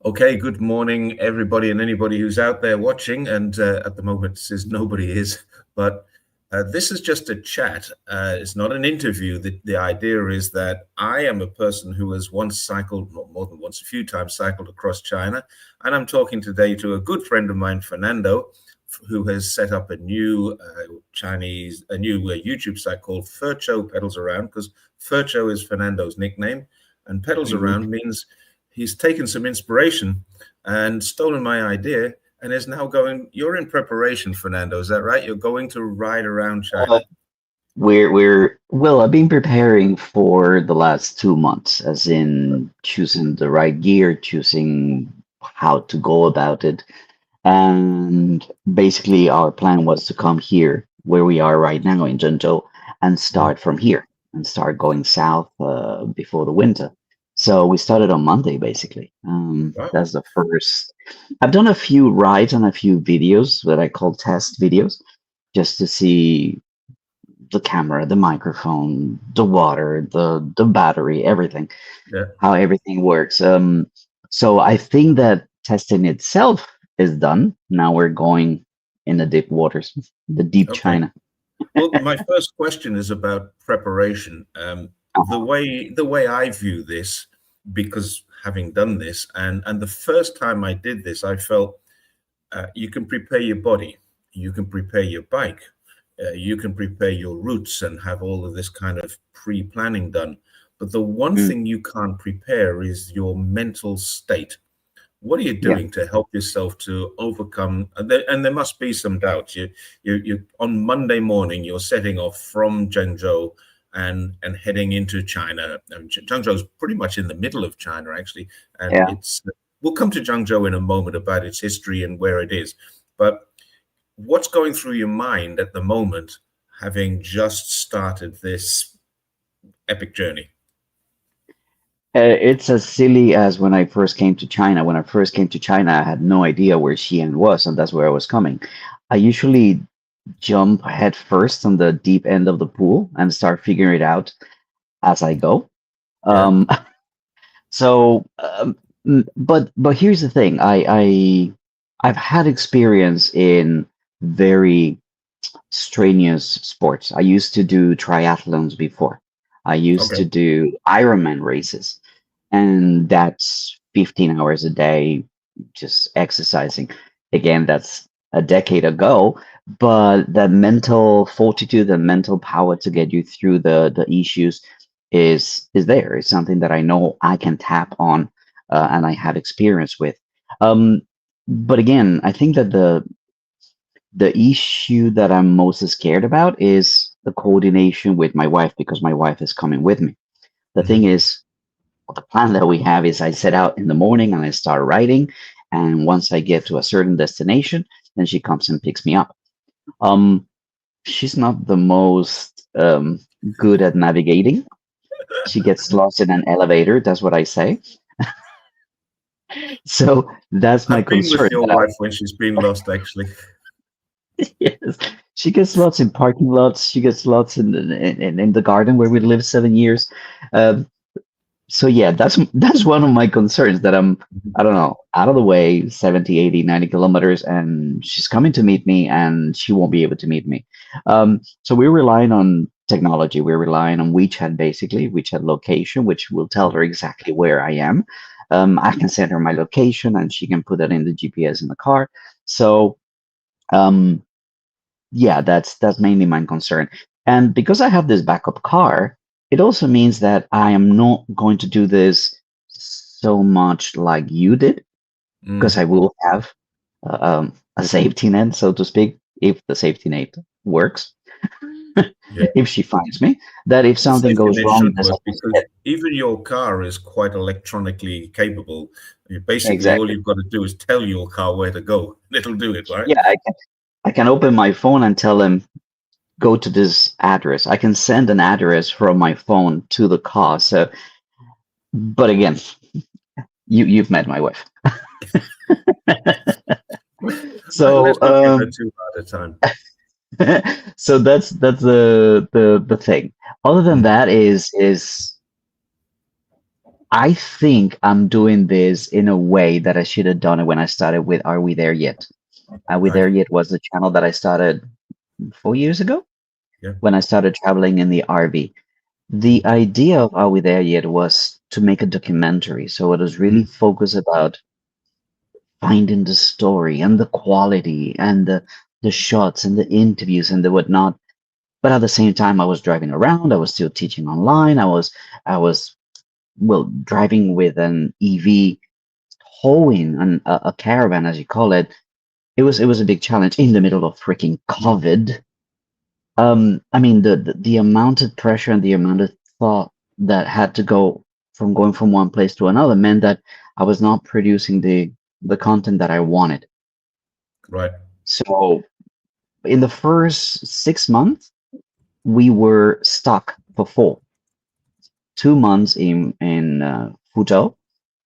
Okay, good morning, everybody and anybody who's out there watching. And at the moment, says nobody is, but this is just a chat. It's not an interview. The idea is that I am a person who has once cycled, not more than once, a few times cycled across China. And I'm talking today to a good friend of mine, Fernando, who has set up a new YouTube site called Furcho Pedals Around, because Furcho is Fernando's nickname, and pedals around means he's taken some inspiration and stolen my idea and is now going. You're in preparation, Fernando. Is that right? You're going to ride around China. Well, I've been preparing for the last 2 months, as in choosing the right gear, choosing how to go about it. And basically, our plan was to come here where we are right now in Zhengzhou and start from here and start going south before the winter. So we started on Monday, basically. Wow. That's the first. I've done a few rides and a few videos that I call test videos just to see the camera, the microphone, the water, the battery, everything, Yeah. how everything works. So I think that testing itself is done. Now we're going in the deep waters, the deep Okay. China. Well, my first question is about preparation. The way I view this, because having done this, and the first time I did this, I felt you can prepare your body, you can prepare your bike, you can prepare your routes and have all of this kind of pre-planning done. But the one Mm, thing you can't prepare is your mental state. What are you yeah, doing to help yourself to overcome? And there must be some doubts. You on Monday morning, you're setting off from Zhengzhou and heading into China. And Zhengzhou is pretty much in the middle of China, actually, and yeah. it's. We'll come to Zhengzhou in a moment about its history and where it is, but what's going through your mind at the moment, having just started this epic journey? It's as silly as when I first came to China. When I first came to China, I had no idea where Xi'an was, and that's where I was coming. I usually jump head first on the deep end of the pool and start figuring it out as I go. Yeah. Um, but here's the thing. I've had experience in very strenuous sports. I used to do triathlons before. I used to Okay. do Ironman races, and that's 15 hours a day just exercising. Again, that's a decade ago, but the mental fortitude, the mental power to get you through the issues is there. It's something that I know I can tap on, and I have experience with. Um, but again, I think that the issue that I'm most scared about is the coordination with my wife because my wife is coming with me. The thing Hmm. is, the plan that we have is I set out in the morning and I start riding, and once I get to a certain destination, then she comes and picks me up. Um, she's not the most good at navigating. She gets lost in an elevator. That's what I say. So that's my I've been with concern. your wife when she's been lost, actually. Yes, she gets lots in parking lots. She gets lots in the garden where we lived 7 years. Um, so yeah, that's one of my concerns that I don't know, out of the way 70, 80, 90 kilometers, and she's coming to meet me and she won't be able to meet me. So we're relying on technology. We're relying on WeChat, basically WeChat location, which will tell her exactly where I am. I can send her my location and she can put that in the GPS in the car. So um, yeah, that's mainly my concern. And because I have this backup car, it also means that I am not going to do this so much like you did, because I Mm. will have a safety net, so to speak, if the safety net works, Yeah. if she finds me, that if The something safety goes net wrong, should there's a work because even your car is quite electronically capable. Basically, all exactly. you've got to do is tell your car where to go. It'll do it, right? Yeah, I can open my phone and tell him go to this address. I can send an address from my phone to the car. So, but again, you've met my wife. So Let's not give her too hard a time. so that's the thing. Other than Mhm. that is I think I'm doing this in a way that I should have done it when I started with Are We There Yet? Are We Right. There Yet was the channel that I started 4 years ago Yeah. when I started traveling in the RV. The Mm, idea of Are We There Yet was to make a documentary. So it was really mm, focused about finding the story and the quality and the shots and the interviews and the whatnot. But at the same time, I was driving around. I was still teaching online. I was well driving with an EV, towing a caravan, as you call it. It was a big challenge in the middle of freaking COVID. I mean, the amount of pressure and the amount of thought that had to go from going from one place to another meant that I was not producing the content that I wanted. right. So in the first 6 months, we were stuck for 2 months in Fuzhou,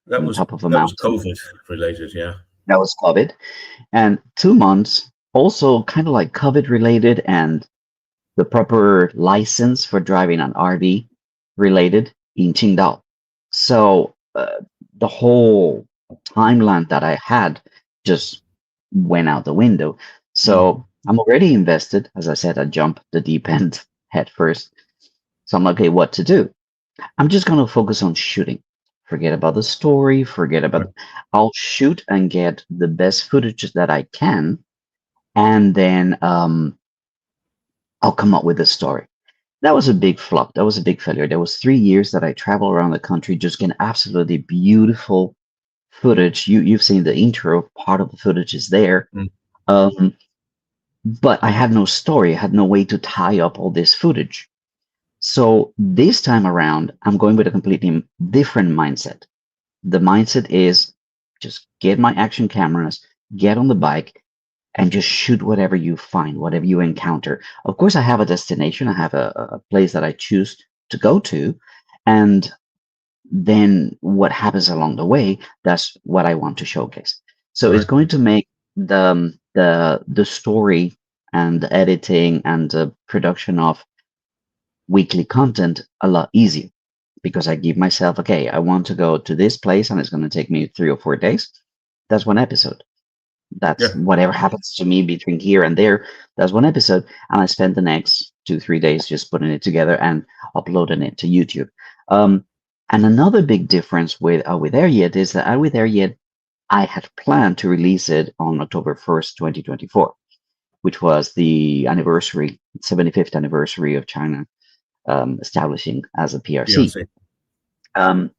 That on was top of a that was mountain. COVID related. Yeah. That was COVID, and 2 months also kind of like COVID related and the proper license for driving an RV related in Qingdao. So the whole timeline that I had just went out the window. Mm, So I'm already invested. As I said, I jumped the deep end head first. So I'm like, okay, what to do? I'm just going to focus on shooting. Forget about the story, forget right. about. I'll shoot and get the best footage that I can, and then I'll come up with a story. That was a big flop. That was a big failure. There was 3 years that I traveled around the country just getting absolutely beautiful footage. You've seen the intro, part of the footage is there. Mm, Um, but I had no story. I had no way to tie up all this footage. So this time around, I'm going with a completely different mindset. The mindset is just get my action cameras, get on the bike, and just shoot whatever you find, whatever you encounter. Of course, I have a destination, I have a place that I choose to go to, and then what happens along the way, that's what I want to showcase. So it's right. going to make the story and the editing and the production of weekly content a lot easier because I give myself, okay, I want to go to this place and it's going to take me 3 or 4 days. That's one episode. That's Yeah. whatever happens to me between here and there. That's one episode. And I spend the next 2, 3 days just putting it together and uploading it to YouTube. Um, and another big difference with Are We There Yet is that Are We There Yet, I had planned to release it on October 1st, 2024, which was the anniversary, 75th anniversary of China establishing as a PRC. PLC. Um,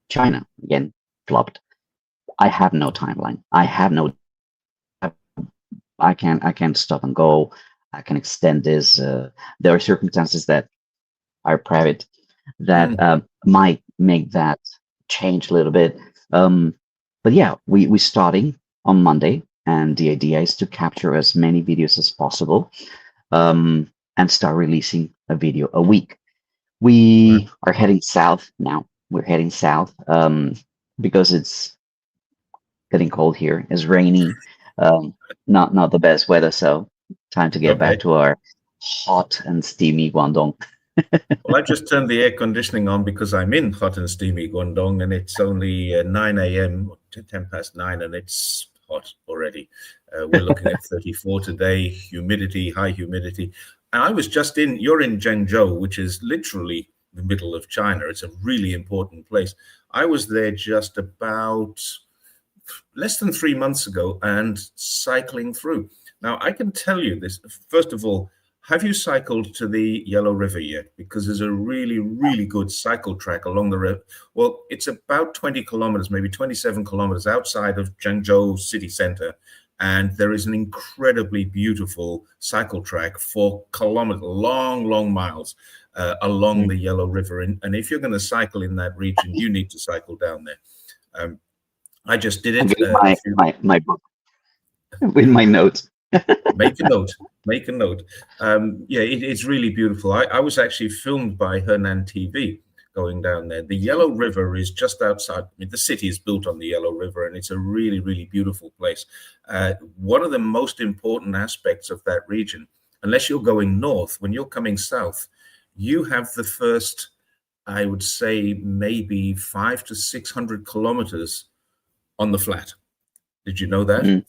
China, again, flopped. I have no timeline. I have no I can stop and go. I can extend this. There are circumstances that are private that Mm, might make that change a little bit. Um, but yeah, we starting on Monday, and the idea is to capture as many videos as possible and start releasing a video a week. right. We are heading south now. We're heading south because it's getting cold here. It's rainy. Not the best weather, so time to get back Okay. to our hot and steamy Guangdong. Well, I just turned the air conditioning on because I'm in hot and steamy Guangdong, and it's only 9 a.m. to 10 past 9, and it's hot already. We're looking at 34 today, humidity, high humidity. And I was just you're in Zhengzhou, which is literally the middle of China. It's a really important place. I was there just about less than 3 months ago and cycling through. Now, I can tell you this. First of all, have you cycled to the Yellow River yet? Because there's a really, really good cycle track along the river. Well, it's about 20 kilometers, maybe 27 kilometers outside of Zhengzhou city center. And there is an incredibly beautiful cycle track for kilometers, long, long miles along Mm. the Yellow River. And if you're going to cycle in that region, you need to cycle down there. Um, I just did I'm it getting a my few. my book with my notes. Make a note. Make a note. Yeah, it's really beautiful. I was actually filmed by Hernan TV going down there. The Yellow River is just outside. I mean, the city is built on the Yellow River, and it's a really, really beautiful place. One of the most important aspects of that region, unless you're going north, when you're coming south, you have the first I would say maybe 500 to 600 kilometers on the flat. Did you know that? Mm,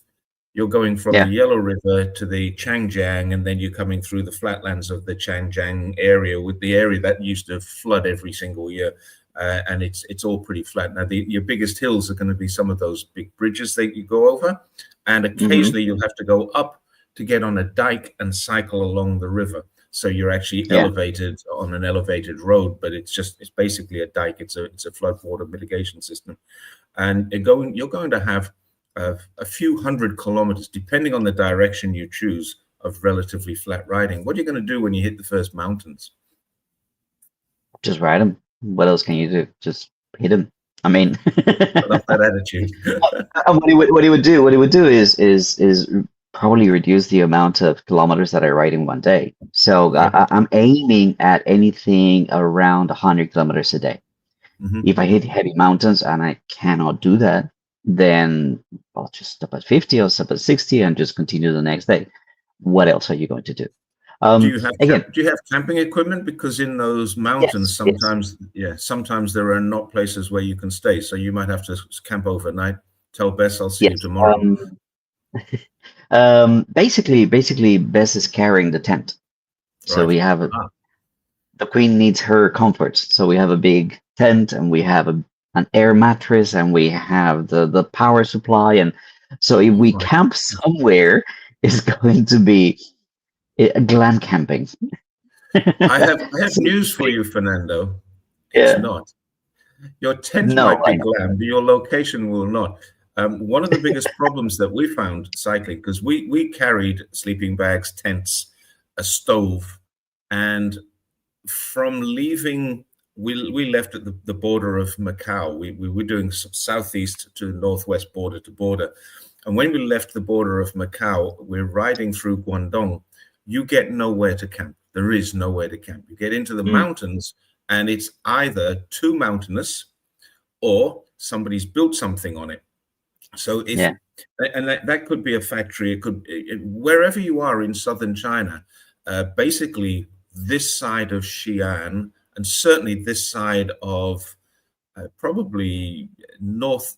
You're going from the yeah, Yellow River to the Changjiang, and then you're coming through the flatlands of the Changjiang area, with the area that used to flood every single year. And it's all pretty flat. Now, your biggest hills are going to be some of those big bridges that you go over, and hmm, occasionally you'll have to go up to get on a dike and cycle along the river. So you're actually yeah. elevated on an elevated road, but it's basically a dike. It's a floodwater mitigation system, and you're going to have a few hundred kilometers, depending on the direction you choose, of relatively flat riding. What are you going to do when you hit the first mountains? Just ride them. What else can you do? Just hit them. I mean, I love that attitude. what he would do is probably reduce the amount of kilometers that I ride in one day. So Yeah. I'm aiming at anything around 100 kilometers a day. Hmm. If I hit heavy mountains and I cannot do that, then I'll just stop at 50 or stop at 60 and just continue the next day. What else are you going to do? Again, Do you have camping equipment? Because in those mountains, yes, yes, sometimes there are not places where you can stay. So you might have to camp overnight. Tell Bess I'll see you yes. tomorrow. Basically, Bess is carrying the tent. So Right. we have Ah, the queen needs her comfort. So we have a big tent and we have an air mattress and we have the power supply. And so if we right. camp somewhere, it's going to be glam camping. I have So, news for you, Fernando. It's yeah. not. Your tent No, might I be know. glam, but your location will not. One of the biggest problems that we found cycling, because we carried sleeping bags, tents, a stove, and from leaving, we left at the border of Macau. We were doing southeast to northwest, border to border. And when we left the border of Macau, we're riding through Guangdong. You get nowhere to camp. There is nowhere to camp. You get into the Mm, mountains, and it's either too mountainous or somebody's built something on it. So if yeah, and that could be a factory, it could wherever you are in southern China, basically this side of Xi'an, and certainly this side of probably north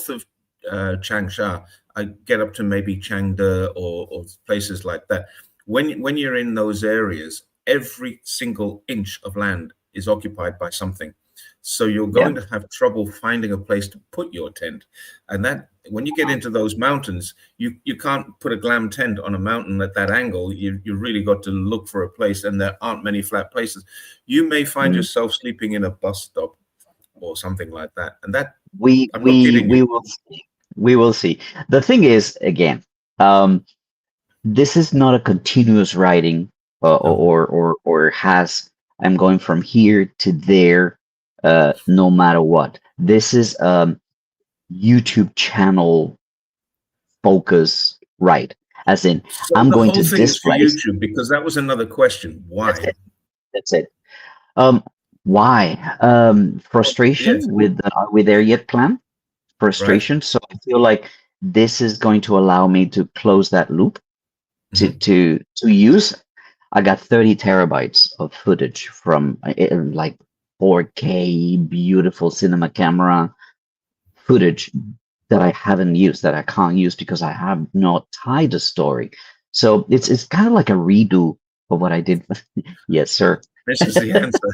of Changsha, I get up to maybe Changde or places like that. When you're in those areas, every single inch of land is occupied by something. So you're yeah. going to have trouble finding a place to put your tent. And that when you get into those mountains, you can't put a glam tent on a mountain at that angle. You really got to look for a place, and there aren't many flat places. You may find Mm. yourself sleeping in a bus stop or something like that. And that, We I'm not we kidding we you. will see. We will see. The thing is, again, um, this is not a continuous writing No. or has I'm going from here to there no matter what. This is YouTube channel focus, right? As in, So I'm the going whole to thing this is for place. YouTube, because that was another question. That's Why? it. That's it. Why? Yes, Frustration with their yet plan. right. Frustration. So I feel like this is going to allow me to close that loop Hmm. to use. I got 30 terabytes of footage from like 4K beautiful cinema camera footage that I haven't used, that I can't use because I have not tied a story. So it's kind of like a redo of what I did. Yes, sir. This is the answer.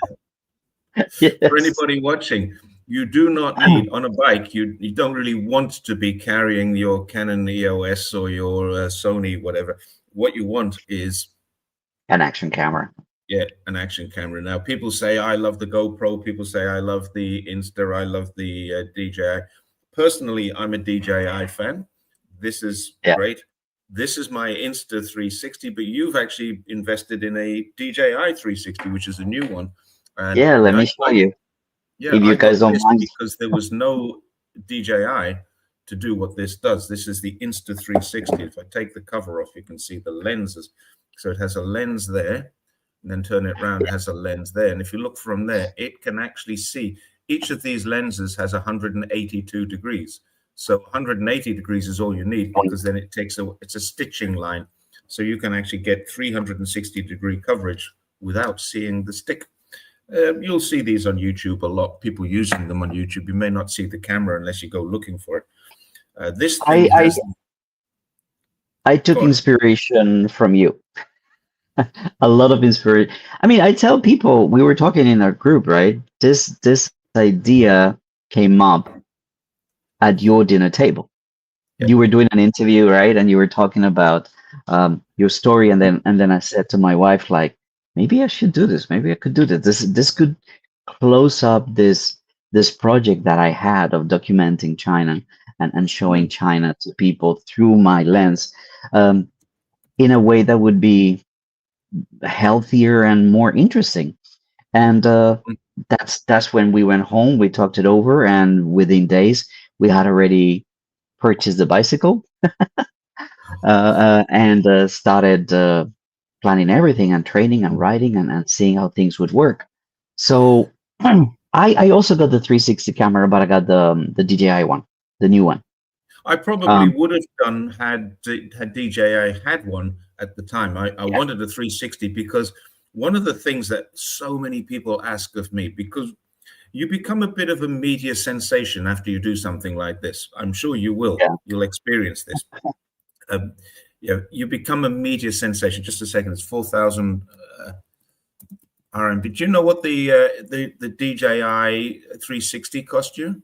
For Yes. anybody watching, you do not need on a bike. You don't really want to be carrying your Canon EOS or your Sony, whatever. What you want is An action camera. yeah, an action camera. Now, people say I love the GoPro. People say I love the Insta. I love the DJI. Personally, I'm a DJI fan. This is Yeah. great. This is my Insta 360, but you've actually invested in a DJI 360, which is a new one. And Yeah, let me show you yeah, if I you got guys don't this mind. because there was no DJI to do what this does. This is the Insta 360. If I take the cover off, you can see the lenses. So it has a lens there, and then turn it around, it has a lens there. And if you look from there, it can actually see each of these lenses has 182 degrees. So 180 degrees is all you need, because then it's a stitching line. So you can actually get 360-degree coverage without seeing the stick. You'll see these on YouTube a lot. People using them on YouTube. You may not see the camera unless you go looking for it. This thing I, I has. I took Go on. inspiration from you. A lot of inspiration. I mean, I tell people we were talking in our group, right? This idea came up at your dinner table. Yeah. You were doing an interview, right? And you were talking about your story, and then I said to my wife, like, maybe I should do this. Maybe I could do this. This could close up this project that I had of documenting China and showing Mm, China to people through my lens, um, in a way that would be healthier and more interesting. And mm. that's when we went home. We talked it over, and within days, we had already purchased the bicycle, and started planning everything and training and writing and seeing how things would work. So I also got the 360 camera, but I got the DJI one, the new one. I probably Um, would have done had DJI had one at the time. I yeah, wanted a 360 because one of the things that so many people ask of me, because you become a bit of a media sensation after you do something like this. I'm sure you will. yeah. You'll experience this. Um, yeah, you become a media sensation. Just a second, it's 4,000 RMB. Do you know what the DJI 360 cost you?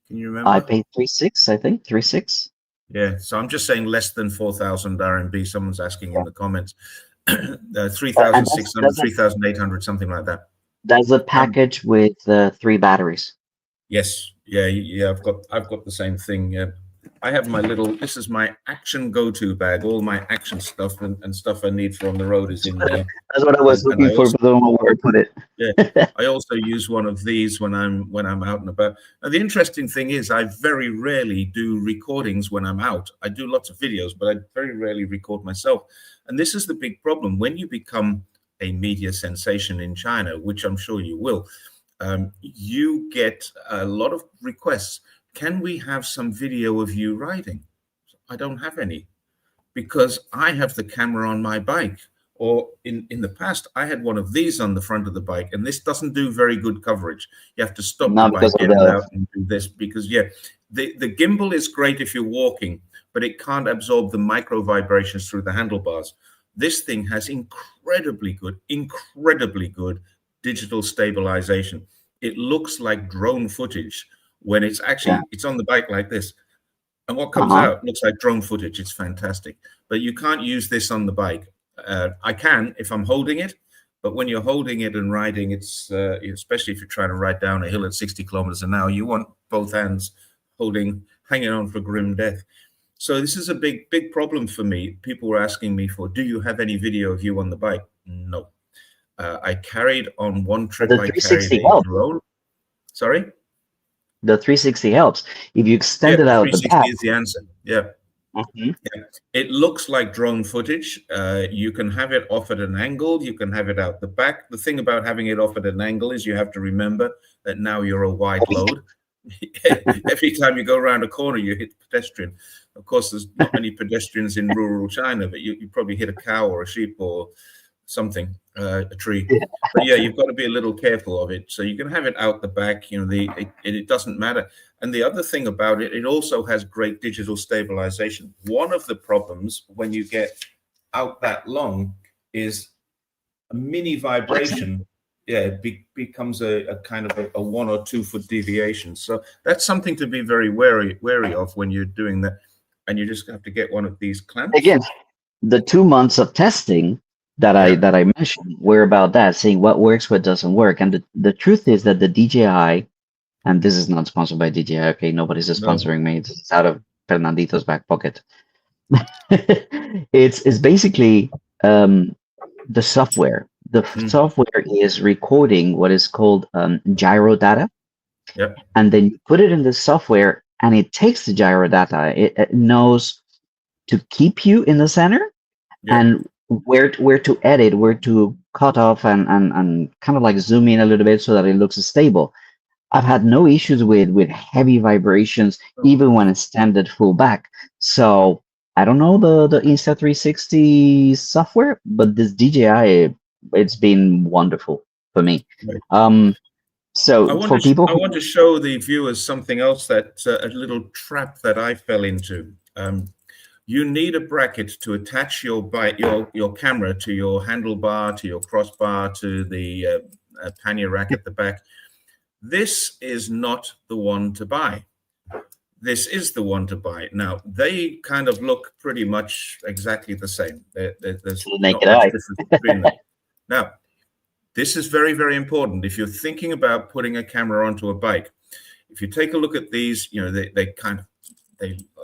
Can you I remember? paid 3.6, I think 3.6. Yeah, so I'm just saying less than 4,000 RMB. Someone's asking in Yeah, the comments. and 3,600, 3,800, something like that. that's a Um, package with 3 batteries. yes, yeah, yeah. I've got the same thing. I have my little. This is my action go-to bag. All my action stuff and stuff I need for on the road is in here. That's what I was And looking I for, also but I don't know where I put it. Yeah, I also use one of these when I'm out and about. Now, the interesting thing is, I very rarely do recordings when I'm out. I do lots of videos, but I very rarely record myself. And this is the big problem when you become a media sensation in China, which I'm sure you will. You get a lot of requests. Can we have some video of you riding? I don't have any because I have the camera on my bike. Or in the past, I had one of these on the front of the bike, and this doesn't do very good coverage. You have to stop the Not because bike, of get it the out, and do this because, yeah, the gimbal is great if you're walking, but it can't absorb the micro vibrations through the handlebars. This thing has incredibly good digital stabilization. It looks like drone footage when yeah. it's on the bike like this. And what comes Uh-huh. out looks like drone footage. It's fantastic. But you can't use this on the bike. I can if I'm holding it, but when you're holding it and riding, it's especially if you're trying to ride down a hill at 60 kilometers an hour, you want both hands hanging on for grim death. So this is a big problem for me. People were asking me for, do you have any video of you on the bike? No. I carried on one But trip, the I carried 360 a helps. drone. Sorry? The 360 helps. If you Yeah, extend it the out the 360 back. is the answer. Yeah. Mhm. Yeah. It looks like drone footage. You can have it off at an angle. You can have it out the back. The thing about having it off at an angle is you have to remember that now you're a wide load. Every time you go around a corner, you hit the pedestrian. Of course, there's not many pedestrians in rural China, but you probably hit a cow or a sheep or something, a tree. Yeah. But yeah, you've got to be a little careful of it. So you can have it out the back. It doesn't matter. And the other thing about it, it also has great digital stabilization. One of the problems when you get out that long is a mini Flexing. vibration. Yeah, becomes a kind of a 1 or 2 foot deviation. So that's something to be very wary of when you're doing that. And you just have to get one of these clamps. Again, the 2 months of testing that I Yeah. that I mentioned were about that, seeing what works, what doesn't work. And the truth is that the DJI, and this is not sponsored by DJI, okay, nobody's No. sponsoring me. It's out of Fernandito's back pocket. It's basically the software. The Mm. software is recording what is called gyro data, Yep. and then you put it in the software, and it takes the gyro data. It knows to keep you in the center Yep. and where to edit, where to cut off, and kind of like zoom in a little bit so that it looks stable. I've had no issues with heavy vibrations, even when it's standard full back. So I don't know the Insta360 software, but this DJI, it's been wonderful. for me. Right. So for people I who, want to show the viewers something else, that a little trap that I fell into. You need a bracket to attach your bike, your camera to your handlebar, to your crossbar, to the pannier rack at the back. This is not the one to buy. This is the one to buy. Now, they kind of look pretty much exactly the same. to There's the not naked much eye, difference between them. Now, this is very, very important. If you're thinking about putting a camera onto a bike, if you take a look at these, they kind of,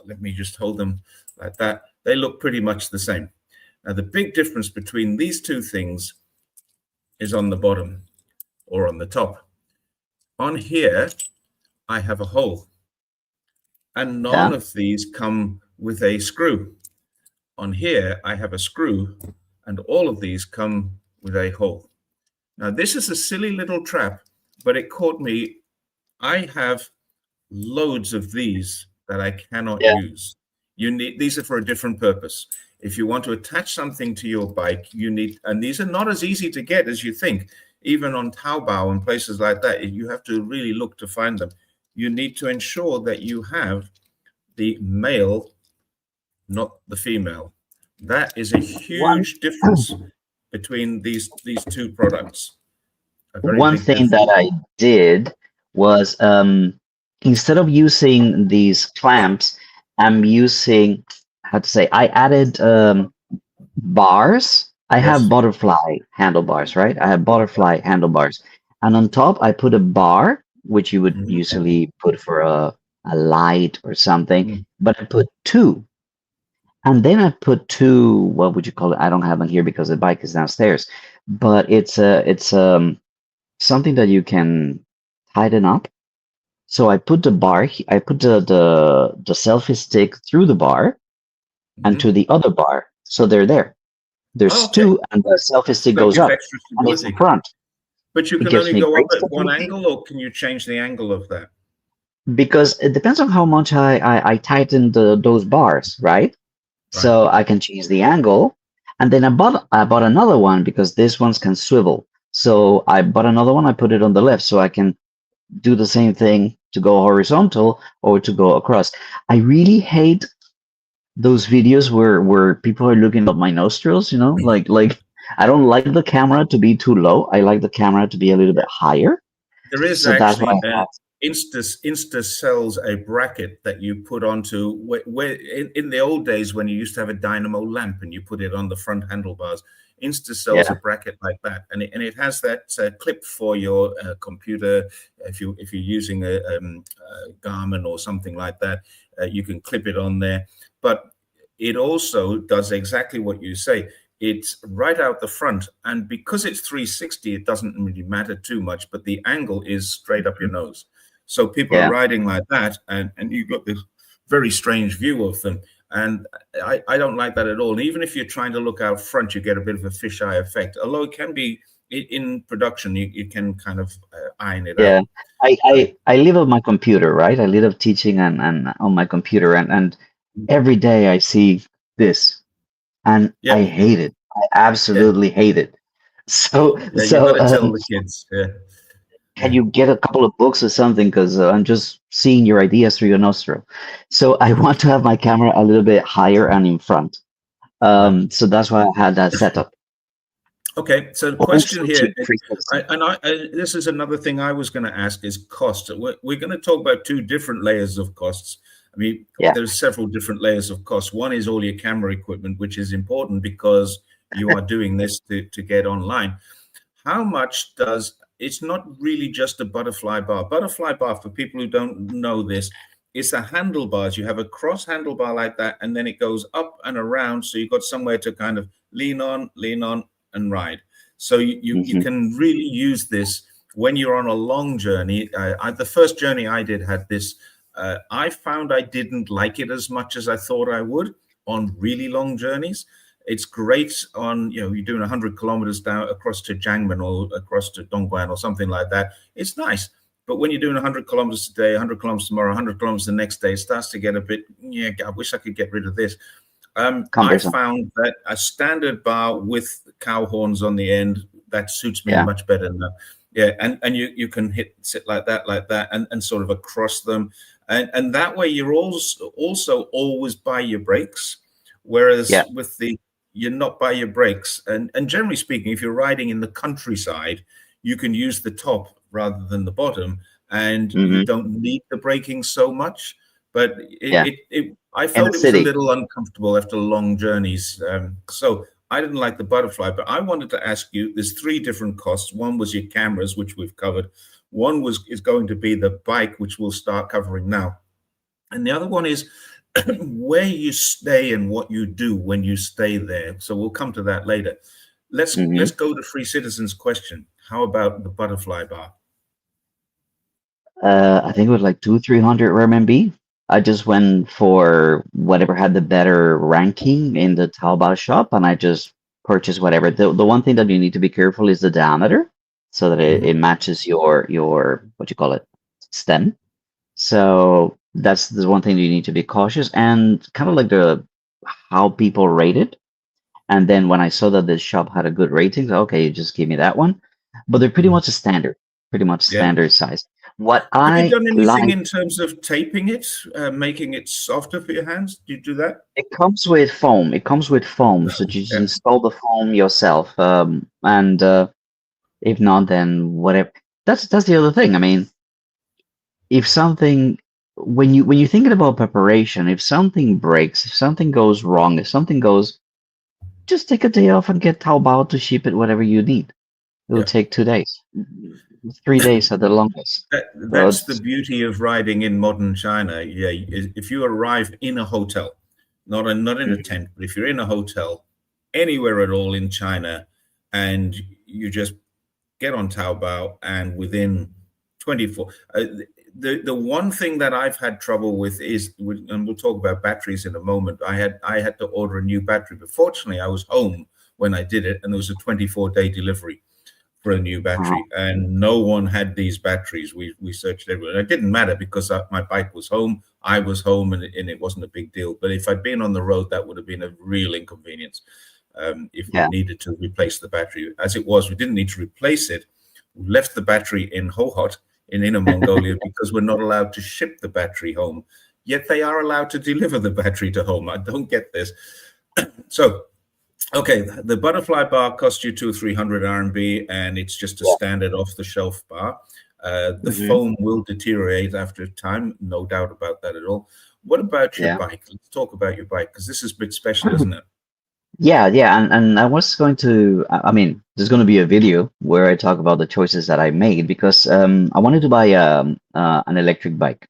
let me just hold them like that. They look pretty much the same. Now, the big difference between these two things is on the bottom or on the top. On here, I have a hole, and none yeah, of these come with a screw. On here, I have a screw, and all of these come with a hole. Now, this is a silly little trap, but it caught me. I have loads of these that I cannot yeah, use. These are for a different purpose. If you want to attach something to your bike, you need, and these are not as easy to get as you think. Even on Taobao and places like that, you have to really look to find them. You need to ensure that you have the male, not the female. That is a one huge difference between these two products. A very one big thing that difference. I did was instead of using these clamps, I'm using, how to say, I added bars. I have Yes. butterfly handlebars, right? I have butterfly handlebars. And on top, I put a bar, which you would Mhm. usually put for a light or something, Mhm. but I put two. And then I put two, what would you call it? I don't have them here because the bike is downstairs. But it's something that you can tighten up. So I put the bar, I put the selfie stick through the bar and to Mhm. the other bar. So they're there. Oh, There's okay. two, and the selfie stick So it goes gives up, extra and it's in stability. front. But you It can gives only me go up great at one stability angle, or can you change the angle of that? because it depends on how much I tighten those bars, right? Right. So I can change the angle, and then I bought another one because these ones can swivel. So I bought another one. I put it on the left so I can do the same thing to go horizontal or to go across. I really hate those videos where people are looking at my nostrils, like I don't like the camera to be too low. I like the camera to be a little bit higher. There is So that's why actually I have, Insta sells a bracket that you put onto where in the old days when you used to have a dynamo lamp and you put it on the front handlebars. Insta sells a yeah, bracket like that, and it has that clip for your computer. If you're using a Garmin or something like that, you can clip it on there. But it also does exactly what you say. It's right out the front, and because it's 360, it doesn't really matter too much, but the angle is straight up your nose. So people are yeah, riding like that, and you've got this very strange view of them. And I don't like that at all. And even if you're trying to look out front, you get a bit of a fisheye effect. Although it can be in production, you can kind of iron it yeah. out. I, Uh, I I live on my computer, right? I live teaching and on my computer, and every day I see this, and I yeah, hate it. I yeah, absolutely hate it. So yeah. You've got so to tell the kids. Yeah, can yeah, you get a couple of books or something? Because I'm just seeing your ideas through your nostril. So I want to have my camera a little bit higher and in front. right. So that's why I had that setup. Okay, so the question Also to here, increase the this is another thing I was going to ask is cost. We're going to talk about two different layers of costs. I mean, yeah, there's several different layers of costs. One is all your camera equipment, which is important because you are doing this to get online. How much does, it's not really just a butterfly bar. Butterfly bar, for people who don't know this, it's the handlebars. You have a cross handlebar like that, and then it goes up and around. So you've got somewhere to kind of lean on, and ride. So you hmm can really use this when you're on a long journey. The first journey I did had this. I found I didn't like it as much as I thought I would on really long journeys. It's great on, you're doing 100 kilometers down across to Jiangmen or across to Dongguan or something like that. It's nice. But when you're doing 100 kilometers today, 100 kilometers tomorrow, 100 kilometers the next day, it starts to get a bit, yeah, I wish I could get rid of this. I cumbersome. found that a standard bar with cow horns on the end, that suits me Yeah. much better than that. Yeah, and you can sit like that, and sort of across them, and that way you're also always by your brakes, Yeah. whereas with the you're not by your brakes, and generally speaking, if you're riding in the countryside, you can use the top rather than the bottom, and you Hmm. don't need the braking so much. But Yeah. I In the felt it was a city. little uncomfortable after long journeys. So I didn't like the butterfly, but I wanted to ask you, there's three different costs. One was your cameras, which we've covered. One is going to be the bike, which we'll start covering now. And the other one is where you stay and what you do when you stay there. So we'll come to that later. Let's Hmm. go to Free Citizens' question. How about the butterfly bar? I think it was like 300 RMB. I just went for whatever had the better ranking in the Taobao shop, and I just purchased whatever. The one thing that you need to be careful is the diameter, so that Mhm. it matches your what you call it, stem. So that's the one thing you need to be cautious, and kind of like the how people rate it. And then when I saw that this shop had a good rating, so, okay, you just give me that one. But they're Mhm. pretty much Yeah. standard size. What Have you I done anything like, in terms of taping it, making it softer for your hands? Do you do that? it comes with foam. It comes with foam, so you just Yeah. install the foam yourself. And if not, then whatever. That's the other thing. I mean, if something when you're thinking about preparation, if something breaks, if something goes wrong, if something goes, just take a day off and get Taobao to ship it whatever you need. It will Yeah. take 2 days, 3 days at the longest. So That's the beauty of riding in modern China. Yeah, if you arrive in a hotel, not in a Mhm. tent, but if you're in a hotel anywhere at all in China, and you just get on Taobao, and within 24, the one thing that I've had trouble with is, and we'll talk about batteries in a moment. I had to order a new battery, but fortunately, I was home when I did it, and there was a 24-day delivery for a new battery, Wow. and no one had these batteries. We searched everywhere. And it didn't matter because my bike was home, I was home, and it wasn't a big deal. But if I'd been on the road, that would have been a real inconvenience if we Yeah. needed to replace the battery. As it was, we didn't need to replace it. We left the battery in Hohhot in Inner Mongolia because we're not allowed to ship the battery home. Yet they are allowed to deliver the battery to home. I don't get this. So okay, the butterfly bar costs you 200 or 300 RMB, and it's just a Yeah. standard off-the-shelf bar. The Hmm. foam will deteriorate after time, no doubt about that at all. What about your Yeah. bike? Let's talk about your bike because this is a bit special, isn't it? Yeah, yeah, and I was going to, I mean, there's going to be a video where I talk about the choices that I made because I wanted to buy an electric bike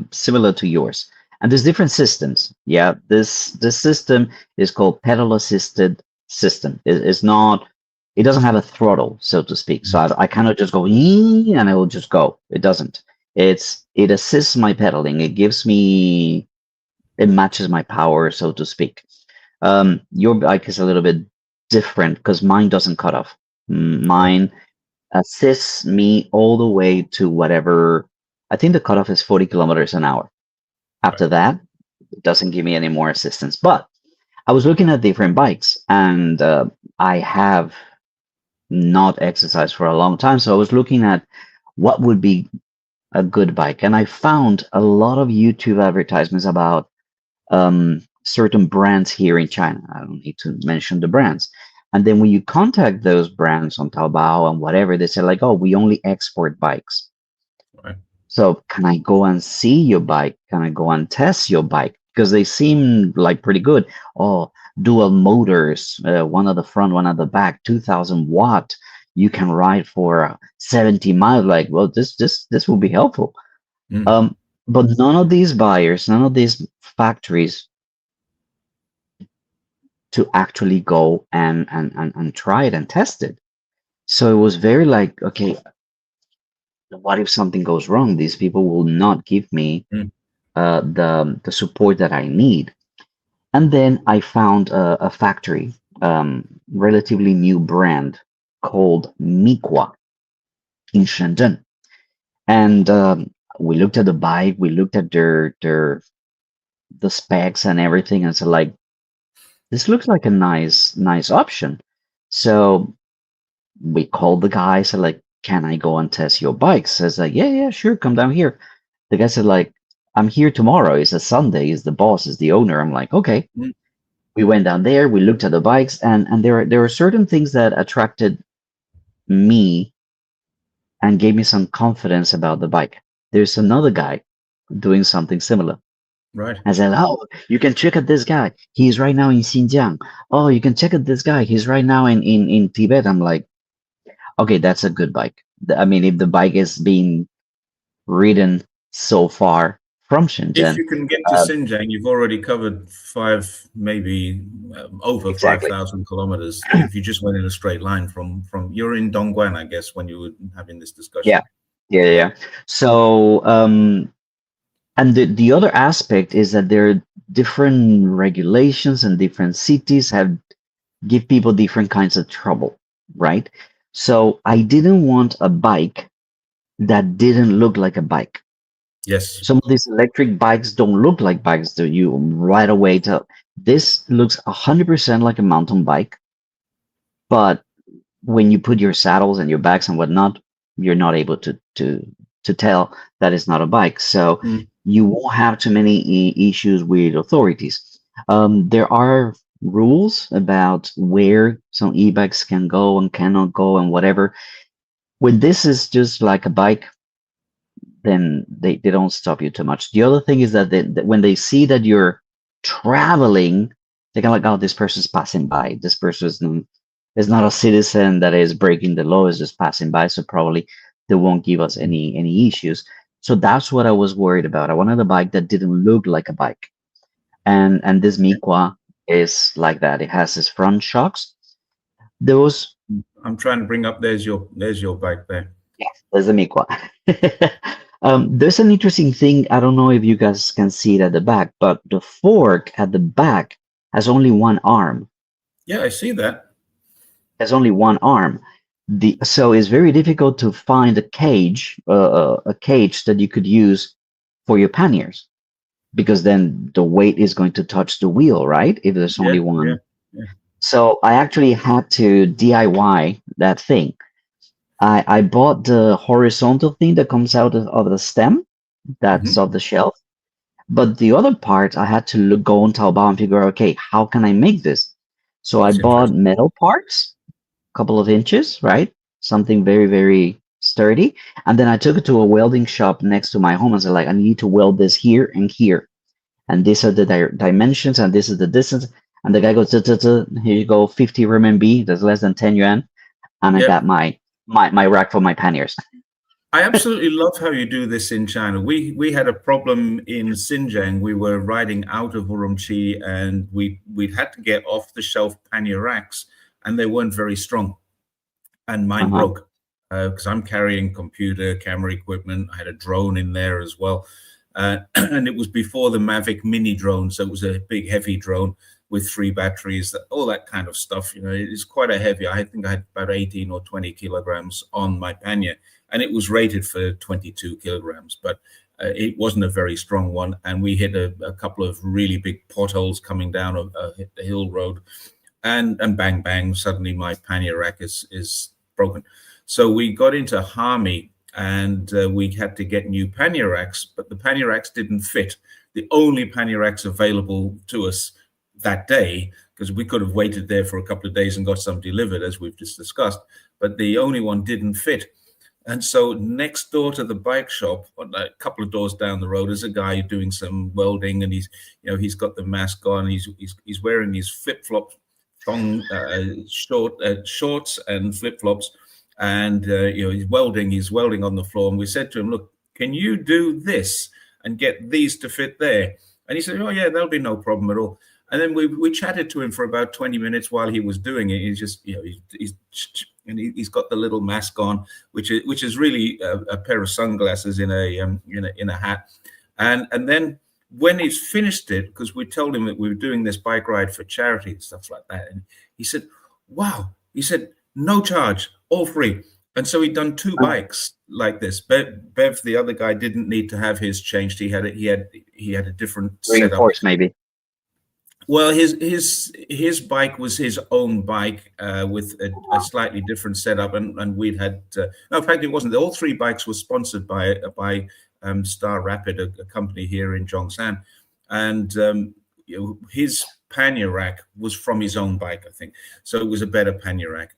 similar to yours, and there's different systems. Yeah, this system is called pedal assisted system. It's not, it doesn't have a throttle, so to speak. So I kind of just go "Ee," and it will just go. It doesn't. It assists my pedaling. It gives me, it matches my power, so to speak. Your bike is a little bit different because mine doesn't cut off. Right, Mine assists me all the way to whatever. I think the cutoff is 40 kilometers an hour. right. After that, it doesn't give me any more assistance. But I was looking at different bikes, and I have not exercised for a long time. So I was looking at what would be a good bike, and I found a lot of YouTube advertisements about certain brands here in China. I don't need to mention the brands. And then when you contact those brands on Taobao and whatever, they say like, "Oh, we only export bikes." Right. So can I go and see your bike? Can I go and test your bike? Because they seem like pretty good. Oh, dual motors, one at the front, one at the back, 2,000 watt. You can ride for 70 miles. Like, well, this will be helpful. Mm, Um, but none of these buyers, none of these factories to actually go and try it and test it. So it was very like, okay, what if something goes wrong? These people will not give me mm, the support that I need. And then I found a factory, relatively new brand called Miqua in Shenzhen, and we looked at the bike, we looked at their the specs and everything, and so like this looks like a nice option. So we called the guy, said like, can I go and test your bike? Says like, yeah, yeah, sure, come down here. The guy said like, I'm here tomorrow. It's a Sunday. He's the boss, is the owner. I'm like, okay. Mm. We went down there. We looked at the bikes, and there are certain things that attracted me and gave me some confidence about the bike. There's another guy doing something similar. Right. I said, oh, you can check out this guy. He's right now in Xinjiang. Oh, you can check out this guy. He's right now in Tibet. I'm like, okay, that's a good bike. I mean, if the bike is being ridden so far from If Shenzhen, you can get to Xinjiang, you've already covered maybe over exactly. 5,000 kilometers. If you just went in a straight line from you're in Dongguan, I guess, when you were having this Yeah, discussion. yeah, yeah. So, and the other aspect is that there are different regulations and different cities have give people different kinds of trouble, right? So I didn't want a bike that didn't look like a bike. Yes. Some of these electric bikes don't look like bikes to you right away. This looks 100% like a mountain bike, but when you put your saddles and your bags and whatnot, you're not able to tell that it's not a bike. So Mm. you won't have too many issues with authorities. There are rules about where some e-bikes can go and cannot go and whatever. When this is just like a bike, then they don't stop you too much. The other thing is that, that when they see that you're traveling, they're kind of like, oh, this person's passing by. This person is not a citizen that is breaking the law, is just passing by. So probably they won't give us any issues. So that's what I was worried about. I wanted a bike that didn't look like a bike. And this Miqua is like that. It has its front shocks. There was I'm trying to bring up. There's your bike there. Yes, there's a Miqua. There's an interesting thing. I don't know if you guys can see it at the back, but the fork at the back has only one arm. Yeah, I see that. Has only one arm. So it's very difficult to find a cage that you could use for your panniers, because then the weight is going to touch the wheel, right? If there's Yeah, only yeah, one. yeah. So I actually had to DIY that thing. I bought the horizontal thing that comes out of the stem that's Hmm. off the shelf. But the other part, I had to go on Taobao and figure out, okay, how can I make this? So I That's bought interesting. metal parts, a couple of inches, right? Something very, very sturdy. And then I took it to a welding shop next to my home and said, like, I need to weld this here and here. And these are the dimensions and this is the distance. And the guy goes, "Duh, duh, duh, here you go, 50 RMB, that's less than 10 yuan." And I got Yep. my rack for my panniers. I absolutely love how you do this in China. We had a problem in Xinjiang. We were riding out of Urumqi, and we had to get off the shelf pannier racks, and they weren't very strong. And mine Uh-huh. broke because I'm carrying computer, camera equipment. I had a drone in there as well, and it was before the Mavic Mini drone, so it was a big, heavy drone with 3 batteries, all that kind of stuff. It's quite a heavy. I think I had about 18 or 20 kilograms on my pannier, and it was rated for 22 kilograms, but it wasn't a very strong one. And we hit a couple of really big potholes coming down a hill road, and bang bang, suddenly my pannier rack is broken. So we got into Harmy, and we had to get new pannier racks, but the pannier racks didn't fit. The only pannier racks available to us that day, because we could have waited there for a couple of days and got some delivered, as we've just discussed, but the only one didn't fit. And so next door to the bike shop, a couple of doors down the road, is a guy doing some welding, and he's got the mask on. He's wearing his flip flop thong shorts and flip flops, and he's welding. He's welding on the floor, and we said to him, "Look, can you do this and get these to fit there?" And he said, "Oh yeah, that'll be no problem at all." And then we chatted to him for about 20 minutes while he was doing it. He's just he's got the little mask on, which is really a pair of sunglasses in a hat, and then when he's finished it, because we told him that we were doing this bike ride for charity and stuff like that, and he said, "Wow," he said, "no charge, all free." And so he'd done 2 bikes like this. Bev, the other guy, didn't need to have his changed. He had a different setup. Reinforced maybe. Well, his bike was his own bike with a slightly different setup, and we'd had no, in fact, it wasn't. All three bikes were sponsored by Star Rapid, a company here in Zhongshan, and his pannier rack was from his own bike, I think. So it was a better pannier rack.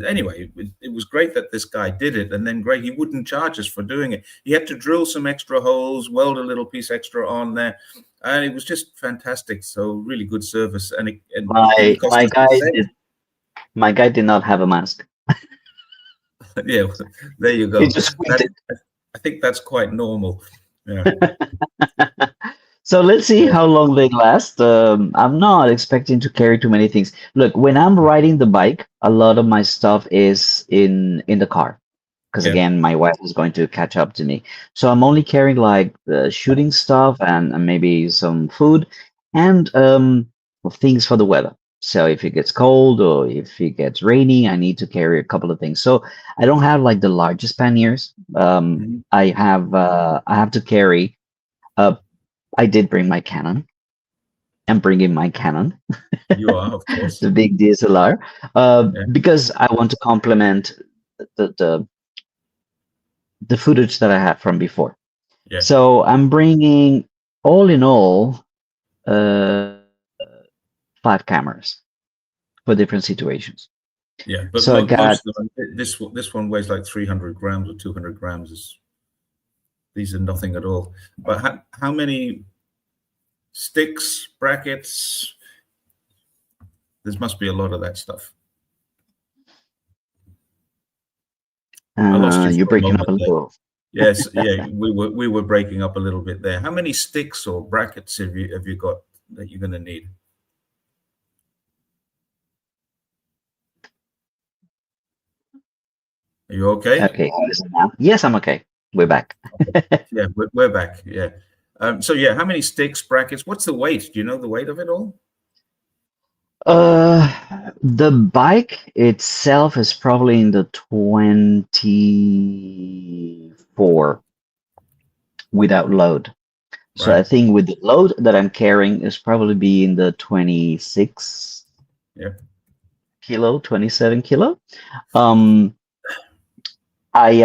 Anyway, it was great that this guy did it, and then great he wouldn't charge us for doing it. He had to drill some extra holes, weld a little piece extra on there, and it was just fantastic. So really good service, and it didn't My cost my us a guy cent. did my guy did not have a mask. Yeah, there you He go. just That squinted. I think that's quite normal. Yeah, So let's see yeah, how long they last. I'm not expecting to carry too many things. Look, when I'm riding the bike, a lot of my stuff is in the car because yeah. again, my wife is going to catch up to me. So I'm only carrying like shooting stuff and maybe some food and things for the weather. So if it gets cold or if it gets rainy, I need to carry a couple of things. So I don't have like the largest panniers. Mhm. I have to carry. Uh, I did bring my Canon. I'm bringing my Canon, You are, of course. the big DSLR, Yeah, because I want to complement the, the the footage that I have from before. yeah, So I'm bringing, all in all, uh, 5 cameras for different situations. yeah. But So I got, most of them, this one weighs like 300 grams or 200 grams. These are nothing at all. But how many sticks, brackets? There must be a lot of that stuff. I lost you you're for a breaking up moment a there. little. Yes, yeah, we were breaking up a little bit there. How many sticks or brackets have you got that you're going to need? Are you okay? Okay, how is it now? Yes, I'm okay. We're back. Yeah, we're back. Yeah. So yeah, how many sticks, brackets? What's the weight? Do you know the weight of it all? Uh, the bike itself is probably in the 24 without load. So I Right. think with the load that I'm carrying is probably be in the 26 Yeah. kilo, 27 kilo. Um, I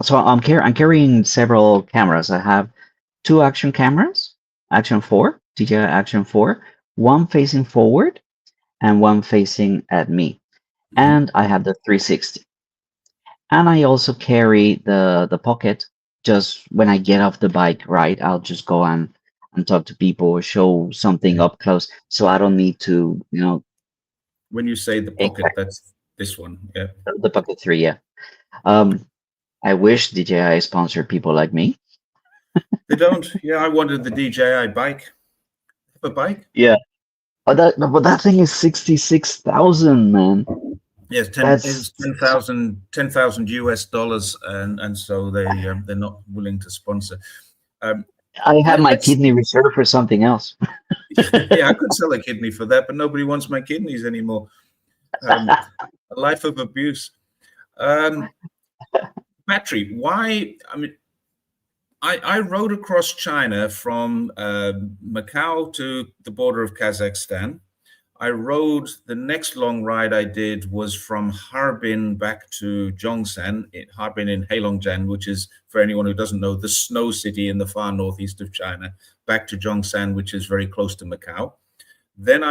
so I'm carrying several cameras. I have two action cameras, Action 4, DJI Action 4, one facing forward and one facing at me. Mhm. And I have the 360. And I also carry the pocket. Just when I get off the bike, right, I'll just go and talk to people or show something Yeah. up close. So I don't need to, When you say the pocket, exact that's this one. Yeah. the pocket 3, yeah. Um, I wish DJI sponsored people like me. They don't. Yeah, I wanted the DJI bike. Have a bike? Yeah. But that thing is 66,000, man. Yes, That's it's 10,000 US dollars, and so they're not willing to sponsor. Um, I have my let's kidney reserved for something else. yeah, I could sell a kidney for that, but nobody wants my kidneys anymore. A life of abuse. Um, Battery. Why? I mean, I rode across China from Macau to the border of Kazakhstan. I rode the next long ride I did was from Harbin back to Zhongshan, Harbin in Heilongjiang, which is, for anyone who doesn't know, the snow city in the far northeast of China, back to Zhongshan, which is very close to Macau. Then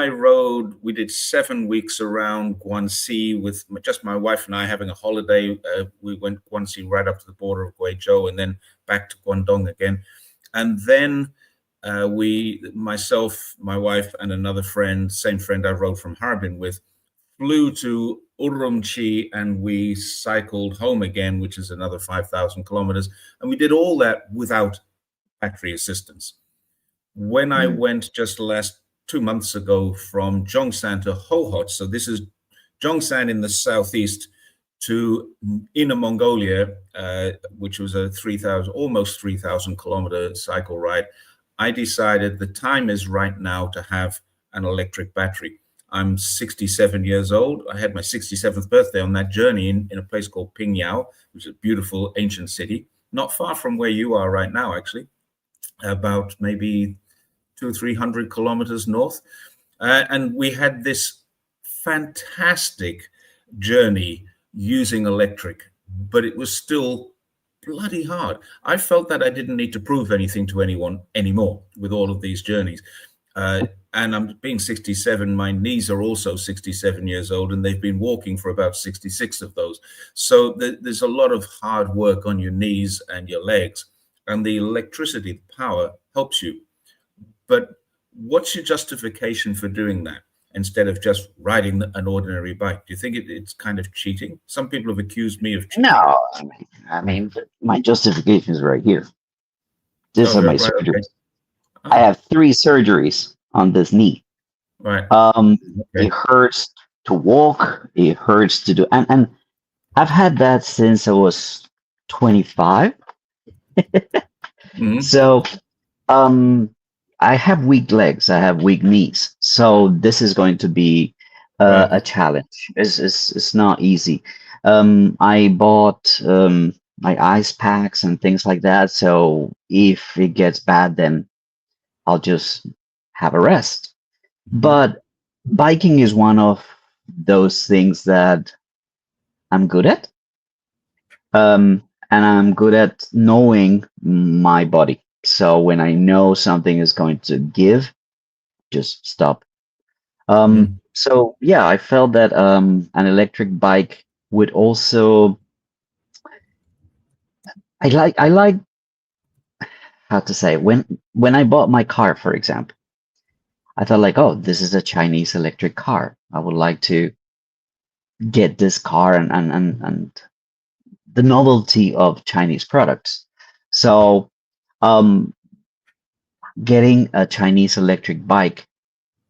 we did 7 weeks around Guangxi with just my wife and I having a holiday. We went Guangxi right up to the border of Guizhou and then back to Guangdong again. And then myself, my wife, and another friend, same friend I rode from Harbin with, flew to Urumqi and we cycled home again, which is another 5,000 kilometers. And we did all that without battery assistance. When I Mm, went just the last 2 months ago from Zhongshan to Hohhot, so this is Zhongshan in the southeast to Inner Mongolia, which was a 3,000, almost 3,000 kilometer cycle ride, I decided the time is right now to have an electric battery. I'm 67 years old. I had my 67th birthday on that journey in a place called Pingyao, which is a beautiful ancient city, not far from where you are right now, actually, about maybe 300 kilometers north. And we had this fantastic journey using electric, but it was still bloody hard. I felt that I didn't need to prove anything to anyone anymore with all of these journeys. And I'm being 67, my knees are also 67 years old, and they've been walking for about 66 of those. So there's a lot of hard work on your knees and your legs, and the electricity, the power helps you. But what's your justification for doing that instead of just riding an ordinary bike? Do you think it's kind of cheating? Some people have accused me of cheating. No, I mean, my justification is right here. These Oh, are my right, okay. surgeries. I have 3 surgeries on this knee. Right. It hurts to walk. It hurts to do, and I've had that since I was 25. Mhm. So, I have weak legs. I have weak knees. So this is going to be Right. a challenge. It's not easy. I bought my ice packs and things like that. So if it gets bad, then I'll just have a rest. Mhm. But biking is one of those things that I'm good at. And I'm good at knowing my body. So when I know something is going to give, just stop. Mhm. So yeah, I felt that an electric bike would also. I like how to say, when I bought my car, for example, I thought like, oh, this is a Chinese electric car. I would like to get this car and the novelty of Chinese products. So um, getting a Chinese electric bike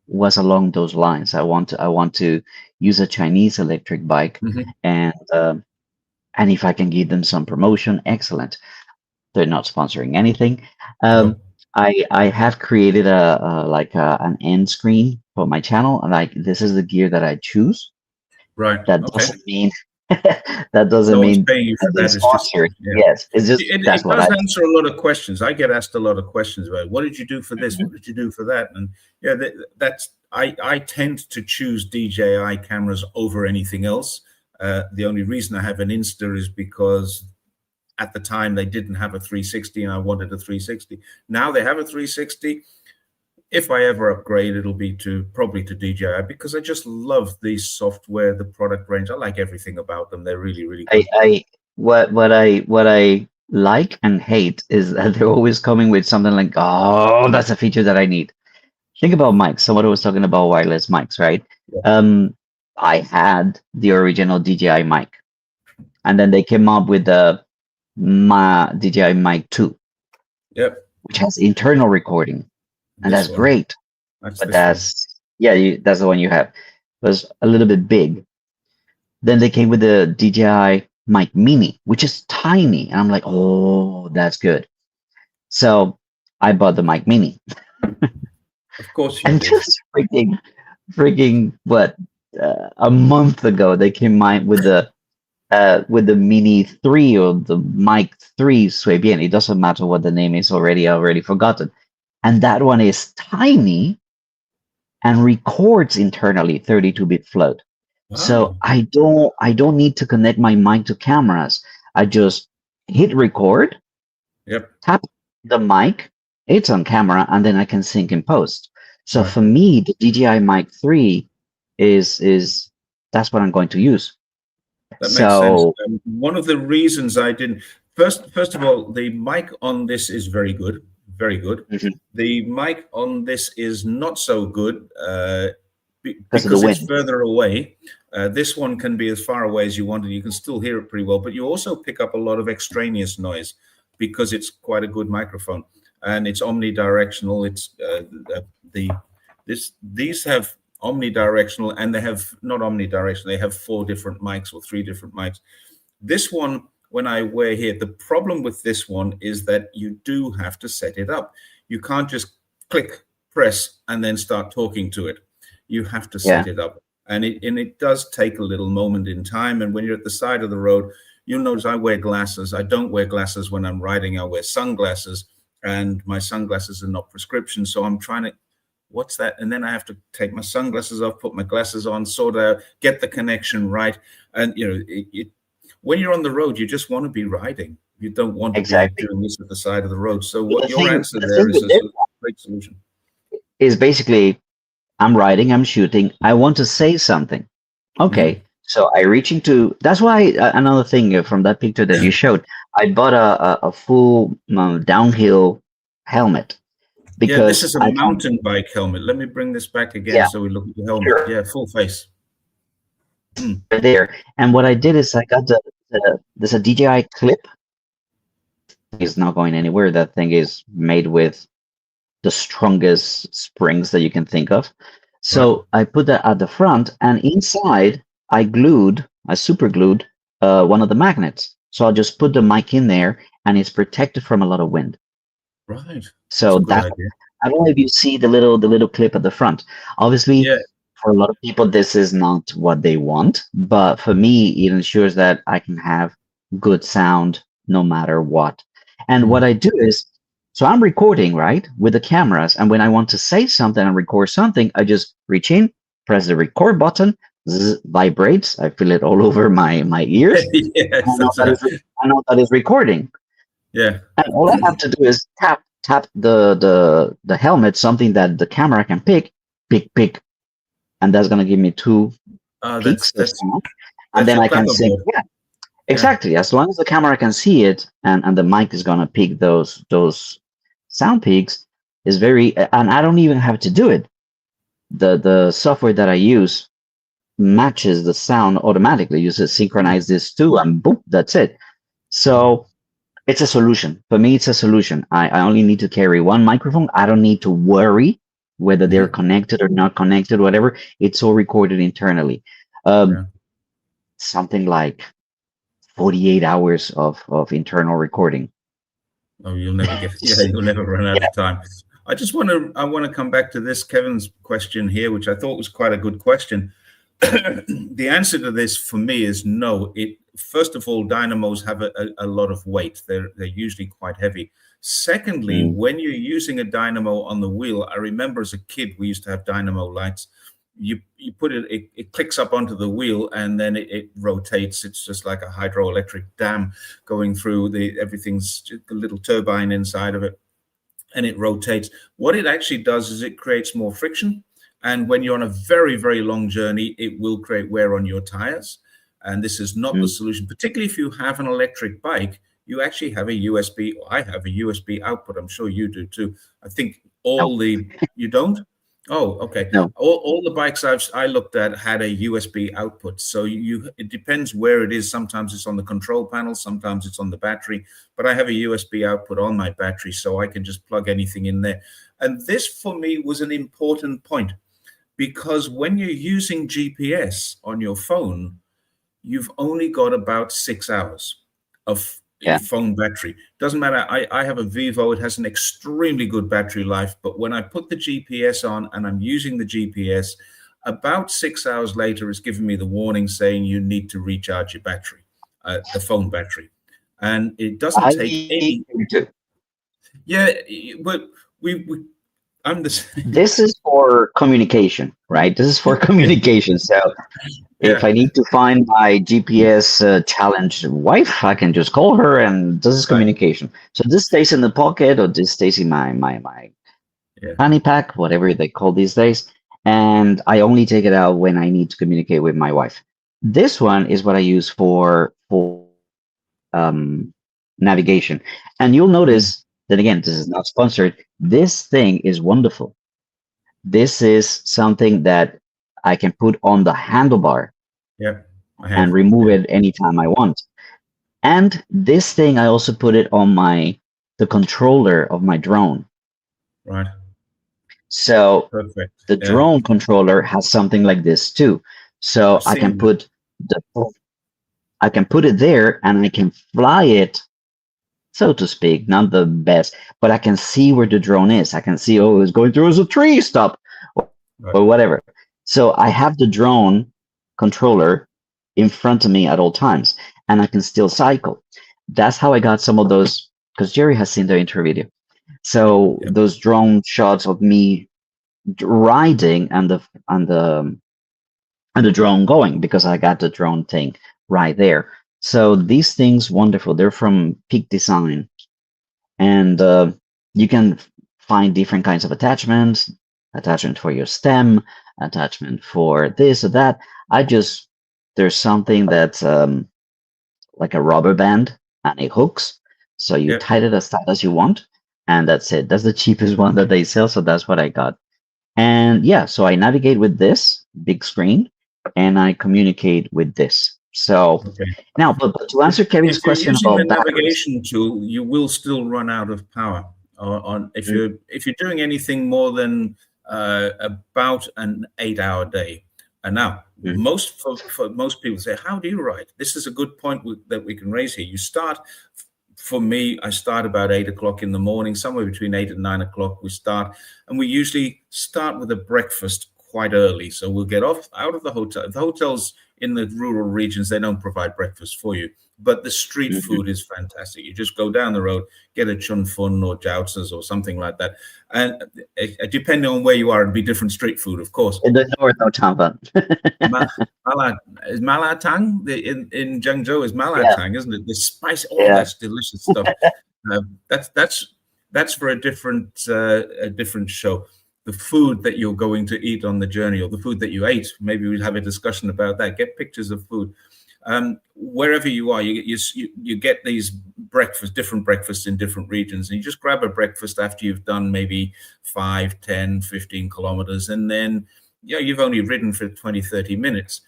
was along those lines. I want to use a Chinese electric bike, Mhm. and if I can give them some promotion, excellent. They're not sponsoring anything. Um, No. I have created an end screen for my channel, and like this is the gear that I choose. Right. That Okay. doesn't mean that doesn't No one's mean paying you that for they that. It's just, sponsor it. yeah. Yes, it's just It that's what does I answer a lot of questions. I get asked a lot of questions about what did you do for this? do. What did you do for that? And yeah, that's I tend to choose DJI cameras over anything else. The only reason I have an Insta is because at the time they didn't have a 360 and I wanted a 360. Now they have a 360. If I ever upgrade, it'll be probably to DJI because I just love the software, the product range. I like everything about them. They're really, really good. I what I like and hate is that they're always coming with something like, oh, that's a feature that I need. Think about mics. Somebody was talking about wireless mics, right? Yeah. I had the original DJI mic, and then they came up with the my DJI mic 2, Yep. which has internal recording, and This that's one. great. That's But this one. that's the one you have. It was a little bit big. Then they came with the DJI mic mini, which is tiny, and I'm like, oh, that's good. So I bought the mic mini, Of course you and did. just freaking what, a month ago they came out with the Mini 3 or the Mic 3 Swabian. It doesn't matter what the name is already. I already forgotten. And that one is tiny and records internally 32-bit float. So Wow. I don't need to connect my mic to cameras. I just hit record, Yep. tap the mic, it's on camera, and then I can sync in post. So Right. for me, the DJI Mic 3 is that's what I'm going to use. That makes sense. So One of the reasons I didn't first of all, the mic on this is very good, very good. mhm, The mic on this is not so good because of the because it's wind. further away. This one can be as far away as you want, and you can still hear it pretty well. But you also pick up a lot of extraneous noise because it's quite a good microphone, and it's omnidirectional. It's the these have omnidirectional, and they have not omnidirectional. They have 4 different mics or 3 different mics. This one, when I wear here, the problem with this one is that you do have to set it up. You can't just click, press, and then start talking to it. You have to Yeah. set it up. And it does take a little moment in time. And when you're at the side of the road, you'll notice I wear glasses. I don't wear glasses when I'm riding. I wear sunglasses. and my sunglasses are not prescription. So I'm trying to, what's that? And then I have to take my sunglasses off, put my glasses on, sort out, get the connection right. And, when you're on the road, you just want to be riding. You don't want to be Exactly. doing this at the side of the road. So The what your thing, answer the there thing is with a this great solution. is basically I'm riding, I'm shooting, I want to say something. Mm. Okay, so I reach into. That's why another thing from that picture that you showed, I bought a full downhill helmet Yeah, this because is a I can. mountain bike helmet. Let me bring this back again Yeah, so we look at the helmet. sure. Yeah, full face. Mm. Right there. And what I did is I got there's a DJI clip. It's not going anywhere. That thing is made with the strongest springs that you can think of. Right. So I put that at the front, and inside I super glued one of the magnets. So I'll just put the mic in there, and it's protected from a lot of wind. Right. That's So a good that idea. I don't know if you see the little clip at the front. Obviously, Yeah. for a lot of people, this is not what they want, but for me, it ensures that I can have good sound no matter what. And what Mm. I do is, so I'm recording, right, with the cameras, and when I want to say something and record something, I just reach in, press the record button, vibrates. I feel it all over my ears. And Yes, that's I know that is recording. yeah. And all I have to do is tap the helmet, something that the camera can pick, and that's gonna give me two That's peaks of sound, and that's then your I can sing. clapperboard. Yeah, Yeah. exactly. As long as the camera can see it, and the mic is gonna pick those sound peaks, is very. And I don't even have to do it. The software that I use matches the sound automatically. You just Mm. synchronize this too, and boom, that's it. Right. So it's a solution. For me, it's a solution. I only need to carry one microphone. I don't need to worry whether they're Hmm. connected or not connected, whatever. It's all recorded internally. Um, Yeah. something like 48 hours of internal recording. Oh, you'll never get. Yeah, So, you'll never run out yeah. of time. I want to come back to this Kevin's question here, which I thought was quite a good question. The answer to this for me is no. It first of all, dynamos have a lot of weight. They're usually quite heavy. Secondly, Mm, when you're using a dynamo on the wheel, I remember as a kid we used to have dynamo lights. You put it clicks up onto the wheel and then it rotates. It's just like a hydroelectric dam going through the everything's just a little turbine inside of it and it rotates. What it actually does is it creates more friction. And when you're on a very, very long journey, it will create wear on your tires. And this is not the mm. solution, particularly if you have an electric bike. You actually have a USB, or I have a USB output. I'm sure you do too. I think No, you don't? Oh, okay. no. All the bikes I looked at had a USB output. So it depends where it is. Sometimes it's on the control panel, sometimes it's on the battery, but I have a USB output on my battery, so I can just plug anything in there. And this for me was an important point because when you're using GPS on your phone, you've only got about 6 hours of Yeah. phone battery. Doesn't matter. I have a Vivo. It has an extremely good battery life. But when I put the GPS on and I'm using the GPS, about 6 hours later, it's giving me the warning saying you need to recharge your battery, the phone battery. And it doesn't take I any. Yeah, but we I'm the same. This is for communication, right? This is for communication. So if Yeah, I need to find my GPS challenged wife, I can just call her, and this is right. communication. So this stays in the pocket, or this stays in my Yeah. fanny pack, whatever they call these days, and I only take it out when I need to communicate with my wife. This one is what I use for navigation, and you'll Mm. notice that again, this is not sponsored. This thing is wonderful. This is something that I can put on the handlebar Yeah, I and have. remove Yeah, it anytime I want. And this thing, I also put it on the controller of my drone. right. So Perfect. the Yeah, drone controller has something like this too. I've So seen that. the I can put it there and I can fly it, so to speak, not the best, but I can see where the drone is. I can see, oh, it's going through a tree, stop, Right. or whatever. So I have the drone controller in front of me at all times, and I can still cycle. That's how I got some of those, because Jerry has seen the intro video. So Yeah. those drone shots of me riding and the and the drone going, because I got the drone thing right there. So these things wonderful. They're from Peak Design, and you can find different kinds of attachments, attachment for your stem, attachment for this or that. I just There's something that's like a rubber band and it hooks, so you Yeah. tight it as tight as you want, and that's it. That's the cheapest one that they sell, so that's what I got. And yeah, so I navigate with this big screen and I communicate with this. So Okay. now, but to answer Kevin's If you're question using the about batteries. navigation tool, you will still run out of power. On if you're doing anything more than about an 8 hour day. And now, Mhm, for most people say, "How do you write?" This is a good point that we can raise here. You start. For me, I start about 8 o'clock in the morning, somewhere between 8 and 9 o'clock. We start, and we usually start with a breakfast quite early. So we'll get off out of the hotel. The hotels in the rural regions, they don't provide breakfast for you, but the street mhm. food is fantastic. You just go down the road, get a chun fun or joutsers or something like that, and depending on where you are, it'll be different street food, of course. In the north of Tampa. Ma- Mala is Malatang in Zhengzhou is Yeah, Malatang, isn't it? The spice, oh, yeah. that's delicious stuff. Uh, that's that's for a different show. The food that you're going to eat on the journey, or the food that you ate, maybe we'll have a discussion about that. Get pictures of food. Wherever you are, you get these different breakfasts in different regions, and you just grab a breakfast after you've done maybe 5, 10, 15 kilometers, and then you've only ridden for 20, 30 minutes.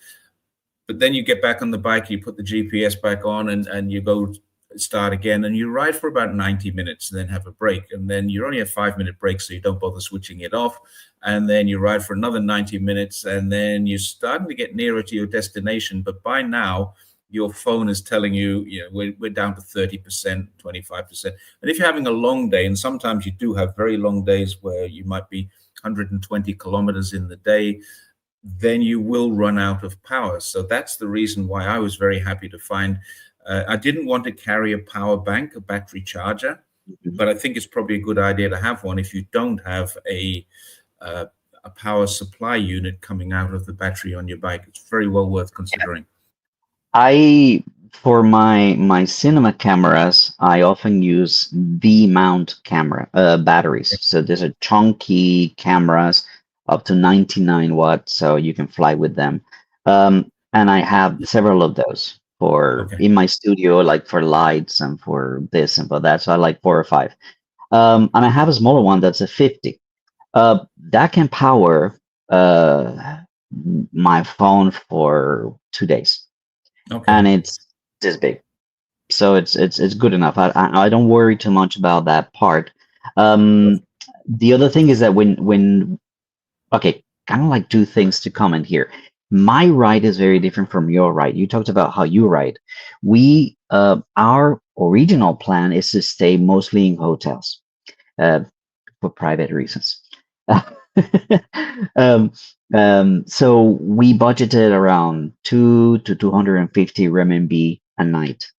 But then you get back on the bike, you put the GPS back on, and you go start again, and you ride for about 90 minutes and then have a break. And then you're only a 5 minute break, so you don't bother switching it off. And then you ride for another 90 minutes, and then you're starting to get nearer to your destination. But by now, your phone is telling you, we're down to 30%, 25%. And if you're having a long day, and sometimes you do have very long days where you might be 120 kilometers in the day, then you will run out of power. So that's the reason why I was very happy to find. I didn't want to carry a power bank, a battery charger, Mhm. but I think it's probably a good idea to have one if you don't have uh, a power supply unit coming out of the battery on your bike. It's very well worth considering. I For my cinema cameras, I often use V mount camera batteries. So these are chunky cameras up to 99 watts, so you can fly with them. And I have several of those for Okay. in my studio, like for lights and for this and for that. So I like 4 or 5. And I have a smaller one that's a 50. That can power my phone for 2 days, Okay. and it's this big, so it's good enough. I don't worry too much about that part. The other thing is that when okay, kind of like two things to comment here. My ride is very different from your ride. You talked about how you ride. We Our original plan is to stay mostly in hotels uh, for private reasons. um, so we budgeted around 250 RMB a night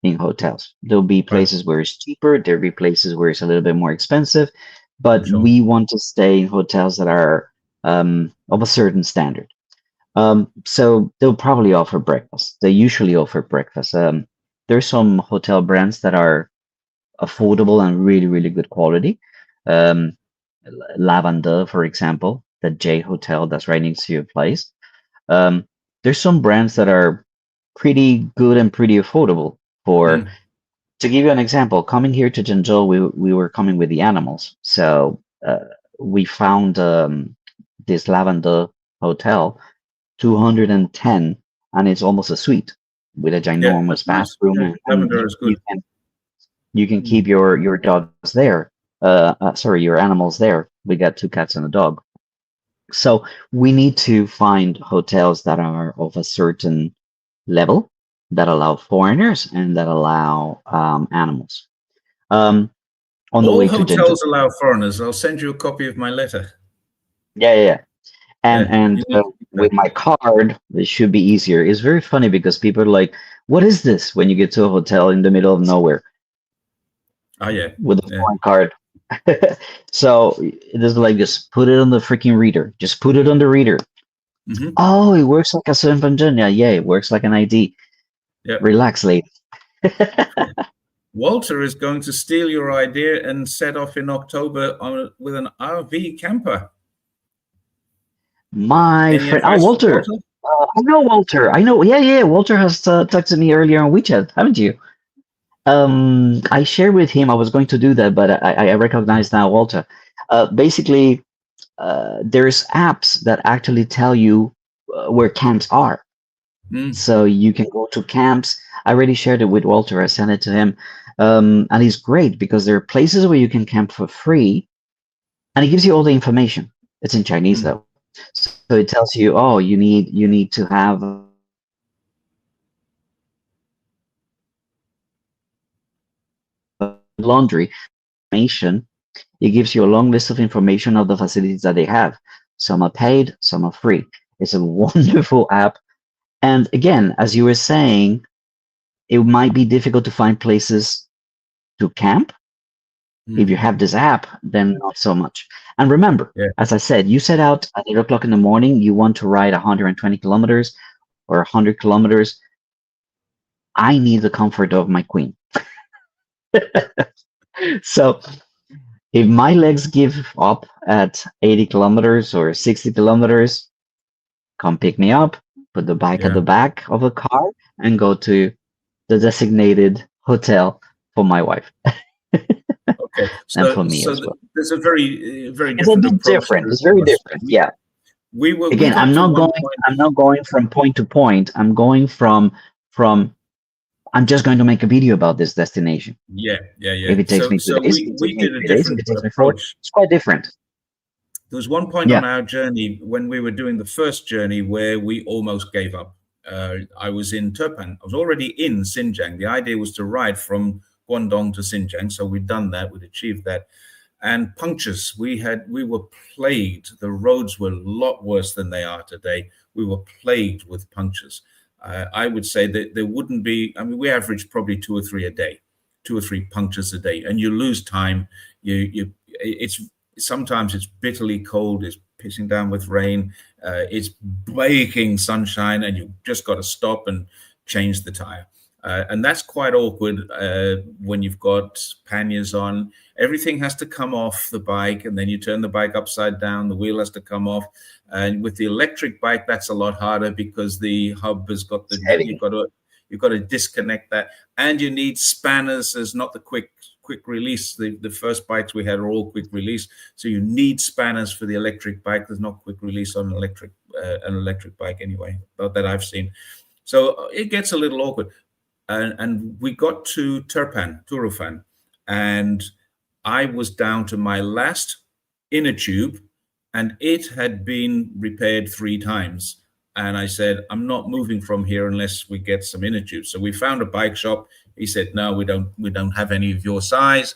in hotels. There'll be Right. places where it's cheaper, there'll be places where it's a little bit more expensive, For but sure. we want to stay in hotels that are of a certain standard. So they'll probably offer breakfast. They usually offer breakfast. There's some hotel brands that are affordable and really, really good quality. Um, Lavender, for example, the J Hotel that's right next to your place. Um, there's some brands that are pretty good and pretty affordable. For Mm. To give you an example, coming here to Zhengzhou, we were coming with the animals, so we found this Lavender Hotel, 210, and it's almost a suite with a Yeah, that's ginormous nice. bathroom, Yeah, and lavender is good. you can Mm. keep your dogs there. Sorry, your animals there. We got 2 cats and a dog. So we need to find hotels that are of a certain level, that allow foreigners and that allow animals. Um, on the All way to Jinju. hotels allow foreigners. I'll send you a copy of my letter. Yeah, yeah, yeah. And Yeah, and you need to keep that. with my card, it should be easier. It's very funny because people are like, "What is this?" When you get to a hotel in the middle of nowhere Oh yeah, with a yeah. foreign card. So it is like, just put it on the freaking reader. Just put it on the reader. Hmm. Oh, it works like a certain Yeah, yeah, it works like an ID. Yeah. Relax, lady. Walter is going to steal your idea and set off in October with an RV camper. My Any friend, oh, advice for Walter. Walter? I know Walter. I know. Yeah, yeah. Walter has texted me earlier on WeChat, haven't you? I shared with him I was going to do that, but I recognize now Walter. Basically, there's apps that actually tell you where camps are. Mm, So you can go to camps. I already shared it with Walter. I sent it to him. And it's great because there are places where you can camp for free, and it gives you all the information. It's in Chinese mm, though. So it tells you, oh, you need to have laundry information. It gives you a long list of information of the facilities that they have. Some are paid, some are free. It's a wonderful app. And again, as you were saying, it might be difficult to find places to camp. If mm. you have this app, then not so much. And remember, Yeah. as I said, you set out at 8 o'clock in the morning, you want to ride 120 kilometers or 100 kilometers. I need the comfort of my queen. So if my legs give up at 80 kilometers or 60 kilometers, come pick me up, put the bike at Yeah. the back of a car, and go to the designated hotel for my wife Okay. and So, for me as well. there's a very It's a different bit approach different. to It's very us. different. Yeah. We Again, got to one point. I'm not going from point to point. I'm going from I'm just going to make a video about this destination. Yeah, yeah, yeah. If it takes me two So days, if it we takes me did a 3 days, if different it takes me 4, approach. it's quite different. There was one point Yeah. on our journey when we were doing the first journey where we almost gave up. I was in Turpan. I was already in Xinjiang. The idea was to ride from Guangdong to Xinjiang. So we'd done that. We'd achieved that. And punctures. We were plagued. The roads were a lot worse than they are today. We were plagued with punctures. I would say that there wouldn't be. I mean, we averaged probably two or three a day, two or three punctures a day, and you lose time. It's sometimes it's bitterly cold. It's pissing down with rain. It's baking sunshine, and you've just got to stop and change the tire. And that's quite awkward when you've got panniers on. Everything has to come off the bike, and then you turn the bike upside down. The wheel has to come off. And with the electric bike, that's a lot harder because the hub has got It's you've heavy. got to disconnect that, and you need spanners. There's not the quick release. The first bikes we had are all quick release, so you need spanners for the electric bike. There's not quick release on an electric bike anyway, not that I've seen. So it gets a little awkward. And we got to Turufan, and I was down to my last inner tube, and it had been repaired 3 times. And I said, I'm not moving from here unless we get some inner tubes. So we found a bike shop. He said, no, we don't have any of your size.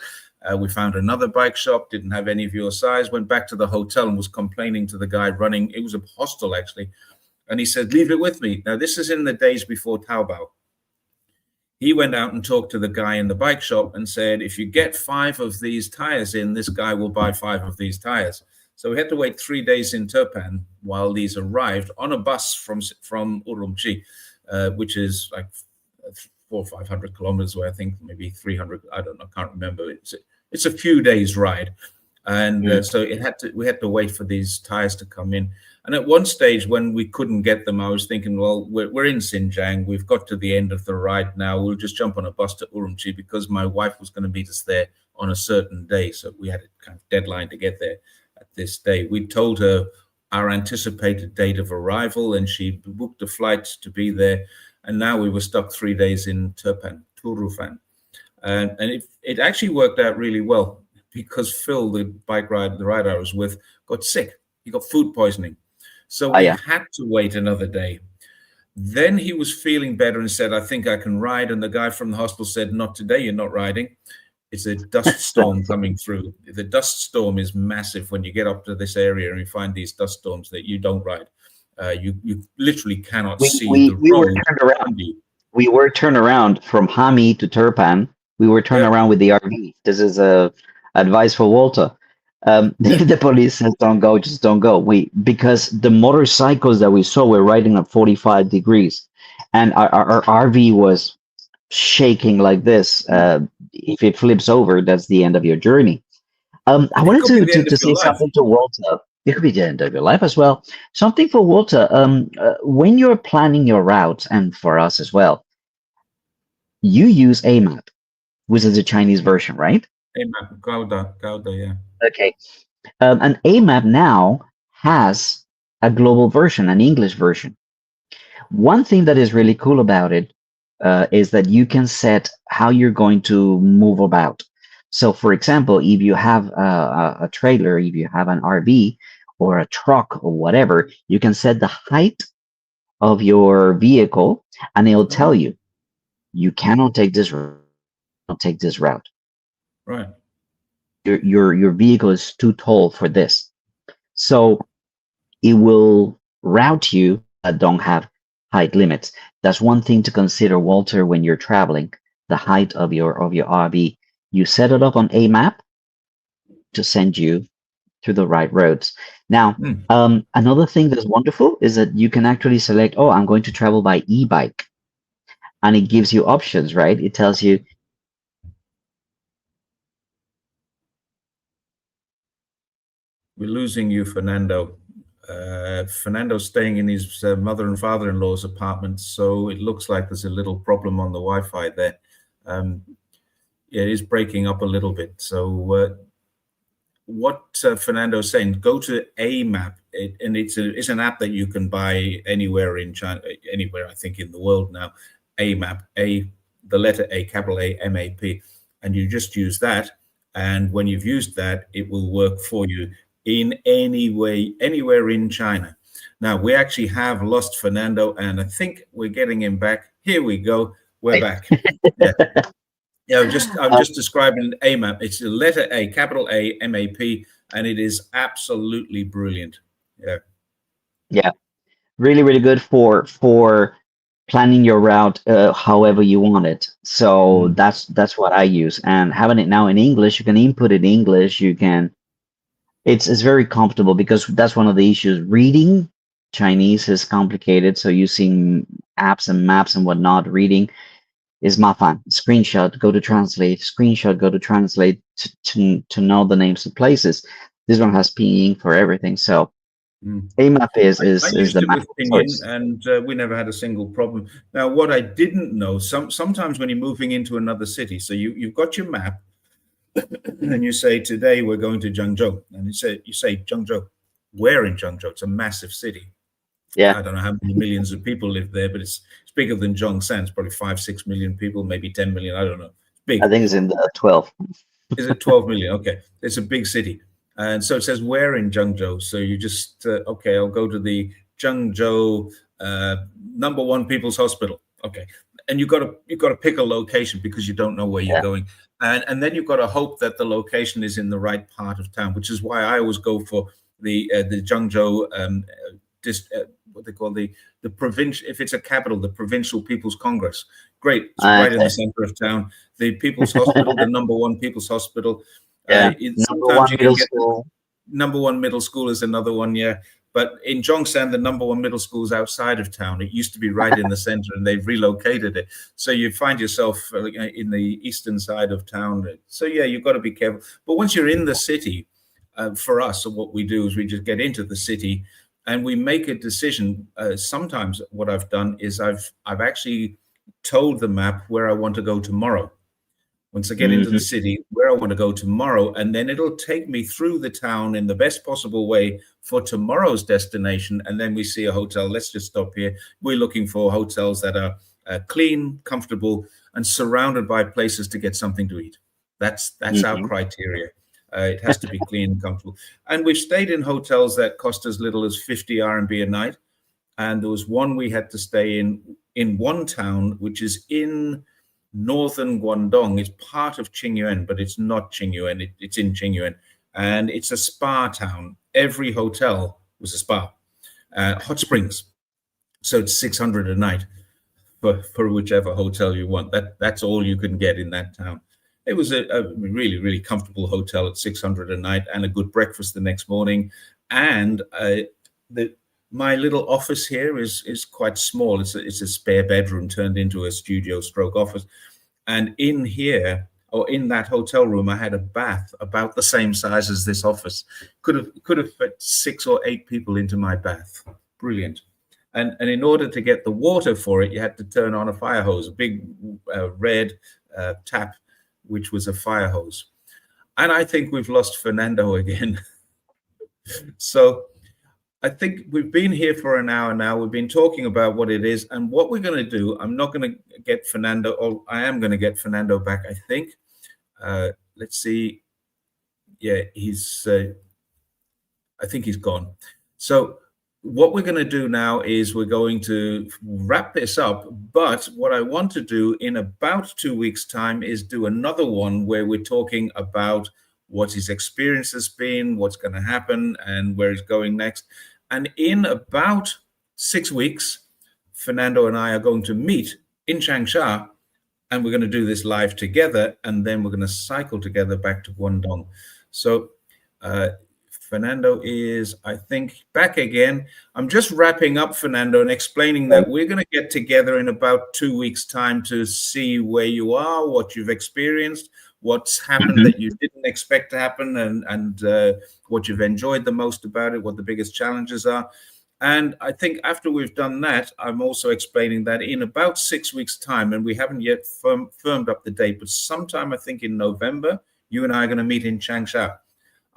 We found another bike shop, didn't have any of your size. Went back to the hotel and was complaining to the guy running. It was a hostel actually, and he said, leave it with me. Now this is in the days before Taobao. He went out and talked to the guy in the bike shop and said, if you get 5 of these tires in, this guy will buy 5 of these tires. So we had to wait 3 days in Turpan while these arrived on a bus from Urumqi, which is like 400 or 500 kilometers away, I think, maybe 300. I don't know, can't remember. It's a few days ride. And so we had to wait for these tires to come in. And at one stage, when we couldn't get them, I was thinking, well, we're in Xinjiang. We've got to the end of the ride now. We'll just jump on a bus to Urumqi because my wife was going to meet us there on a certain day. So we had a kind of deadline to get there at this day. We told her our anticipated date of arrival, and she booked a flight to be there. And now we were stuck 3 days in Turufan. And it actually worked out really well because Phil, the rider I was with, got sick. He got food poisoning. So Oh we yeah. had to wait another day. Then he was feeling better and said, I think I can ride. And the guy from the hospital said, not today, you're not riding. It's a dust storm coming through. The dust storm is massive when you get up to this area and you find these dust storms that you don't ride. You literally cannot We see we the we were road turned around. around you. We were turned around from Hami to Turpan. We were turned Yeah. around with the RV. This is a advice for Walter. If the police says don't go, just don't go. Because the motorcycles that we saw were riding at 45 degrees, and our RV was shaking like this. If it flips over, that's the end of your journey. I And it wanted could be the end of to your say life. something to Walter. It could be the end of your life as well. Something for Walter. When you're planning your route, and for us as well, you use AMAP, which is the Chinese version, right? Amen. Gouda, yeah. Okay. An AMAP now has a global version, an English version. One thing that is really cool about it is that you can set how you're going to move about. So, for example, if you have a trailer, if you have an RV or a truck or whatever, you can set the height of your vehicle, and it'll tell Oh, you you cannot take this route, not take this route. right. Your vehicle is too tall for this. So it will route you that don't have height limits. That's one thing to consider, Walter, when you're traveling. The height of your RV. You set it up on a map to send you to the right roads. Now, Hmm. another thing that's wonderful is that you can actually select, oh, I'm going to travel by e-bike, and it gives you options, right? It tells you, We're losing you, Fernando. Fernando's staying in his mother and father-in-law's apartment, so it looks like there's a little problem on the Wi-Fi there. Um, yeah, it is breaking up a little bit. So what Fernando's saying, go to a map, and it's an app that you can buy anywhere in China, anywhere I think in the world now. A map, the letter A, capital A, MAP, and you just use that. And when you've used that, it will work for you in any way, anywhere in China. Now we actually have lost Fernando, and I think we're getting him back. Here we go. We're right. back. Yeah. Yeah, I'm just describing AMAP. It's the letter A, capital A, MAP, and it is absolutely brilliant. Yeah. Yeah, really, really good for planning your route however you want it. So Mm. that's what I use. And having it now in English, you can input it in English. You can. It's very comfortable because that's one of the issues. Reading Chinese is complicated. So using apps and maps and whatnot, reading is mafan. Screenshot, go to translate. Screenshot, go to translate to know the names of places. This one has pinyin for everything. So Mm. AMAP I is used the it map with of Pinyin, choice. and we never had a single problem. Now, what I didn't know, sometimes when you're moving into another city, so you've got your map, and you say today we're going to Zhengzhou, and you say Zhengzhou. Where in Zhengzhou? It's a massive city. Yeah, I don't know how many millions of people live there, but it's bigger than Zhongshan. It's probably 5-6 million people, maybe 10 million. I don't know. It's I big. think it's in the 12. Is it 12 million? Okay, it's a big city, and so it says where in Zhengzhou. So you just okay, I'll go to the Zhengzhou number one people's hospital. Okay, and you've got to pick a location because you don't know where you're Yeah. going, and then you've got to hope that the location is in the right part of town, which is why I always go for the Zhengzhou what they call the provincial. If it's a capital, the Provincial People's Congress. Great, it's right in the Okay. center of town. The People's Hospital, the number one People's Hospital. Yeah. Number Sometimes one you can middle get school. number one middle school is another one, yeah. But in Zhongshan, the number one middle school is outside of town. It used to be right in the center, and they've relocated it. So you find yourself in the eastern side of town. So yeah, you've got to be careful. But once you're in the city, for us, what we do is we just get into the city, and we make a decision. Sometimes what I've done is I've actually told the map where I want to go tomorrow. Once I get into the Hmm. city, where I want to go tomorrow, and then it'll take me through the town in the best possible way for tomorrow's destination. And then we see a hotel. Let's just stop here. We're looking for hotels that are clean, comfortable, and surrounded by places to get something to eat. That's our Hmm. criteria. It has to be clean and comfortable. And we've stayed in hotels that cost as little as 50 RMB a night. And there was one we had to stay in one town, which is in northern Guangdong. It's part of Qingyuan, but it's not Qingyuan. It's in Qingyuan, and it's a spa town. Every hotel was a spa, hot springs. So it's 600 a night for whichever hotel you want. That's all you can get in that town. It was a really, really comfortable hotel at 600 a night and a good breakfast the next morning. And the my little office here is quite small. It's a spare bedroom turned into a studio stroke office. And in here, or in that hotel room, I had a bath about the same size as this office. Could have fit 6 or 8 people into my bath. Brilliant. And in order to get the water for it, you had to turn on a fire hose, a big red tap, which was a fire hose. And I think we've lost Fernando again. So I think we've been here for an hour now. We've been talking about what it is and what we're going to do. I'm not going to get Fernando, or I am going to get Fernando back, I think. Let's see. Yeah, I think he's gone. So what we're going to do now is we're going to wrap this up. But what I want to do in about 2 weeks' time is do another one where we're talking about what his experience has been, what's going to happen, and where he's going next. And in about 6 weeks, Fernando and I are going to meet in Changsha, and we're going to do this live together, and then we're going to cycle together back to Guangdong. So Fernando is, I think, back again. I'm just wrapping up, Fernando, and explaining that we're going to get together in about 2 weeks' time to see where you are, what you've experienced, what's happened that you didn't expect to happen, and what you've enjoyed the most about it, what the biggest challenges are. And I think after we've done that, I'm also explaining that in about 6 weeks' time, and we haven't yet firmed up the date, but sometime I think in November, you and I are going to meet in Changsha.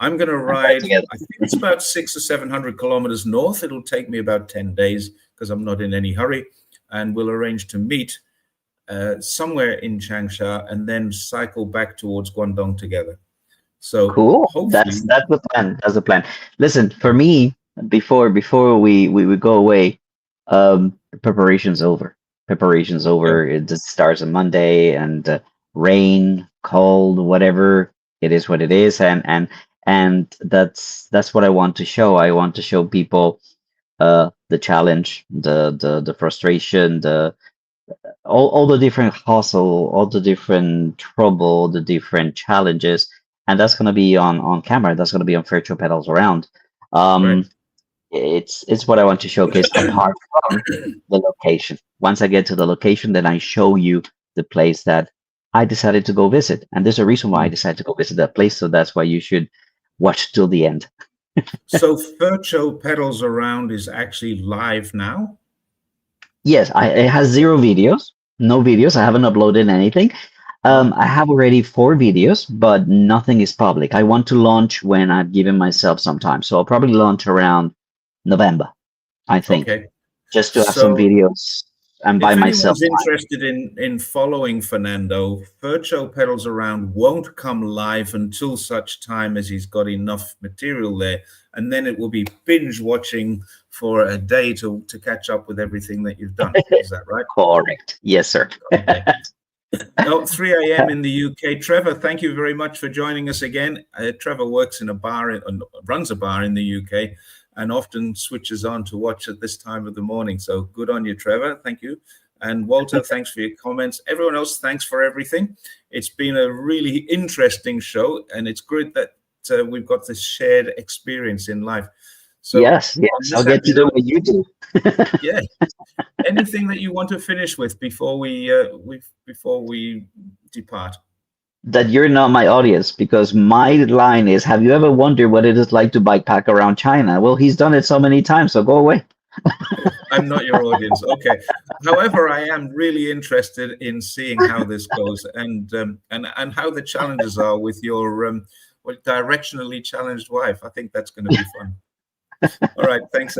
I'm going to ride, I think it's about 600 or 700 kilometers north. It'll take me about 10 days because I'm not in any hurry. And we'll arrange to meet somewhere in Changsha and then cycle back towards Guangdong together. So cool. hopefully That's the plan. That's the plan. Listen, for me, before we go away, preparation's over. Preparation's over. yeah, It just starts on Monday, and rain, cold, whatever it is, what it is, and that's what I want to show. I want to show people the challenge, the frustration, the all the different hustle, all the different trouble, the different challenges, and that's gonna be on camera. That's gonna be on virtual pedals around. right. Um, it's what I want to showcase apart from the location. Once I get to the location, then I show you the place that I decided to go visit. And there's a reason why I decided to go visit that place. So that's why you should watch till the end. So Virtual Pedals Around is actually live now? Yes, it has 0 videos, no videos. I haven't uploaded anything. Oh, I have already 4 videos, but nothing is public. I want to launch when I've given myself some time. So I'll probably launch around November, I think, okay. just to have some So videos and buy if myself anyone's time. interested in following Fernando, Virtual Pedals Around won't come live until such time as he's got enough material there. And then it will be binge watching for a day to catch up with everything that you've done. Is that right? Correct. Yes, sir. Okay. Oh, 3 a.m. in the UK. Trevor, thank you very much for joining us again. Trevor works in a bar, runs a bar in the UK, and often switches on to watch at this time of the morning. So good on you, Trevor. Thank you. And Walter, thanks for your comments. Everyone else, thanks for everything. It's been a really interesting show, and it's great that we've got this shared experience in life. So Yes, on yes. I'll this get to do episode, what you do. yeah. Anything that you want to finish with before we depart? That you're not my audience, because my line is, have you ever wondered what it is like to bikepack around China? Well, he's done it so many times, so go away. I'm not your audience. Okay. However, I am really interested in seeing how this goes and how the challenges are with your directionally challenged wife. I think that's going to be fun. All right. Thanks.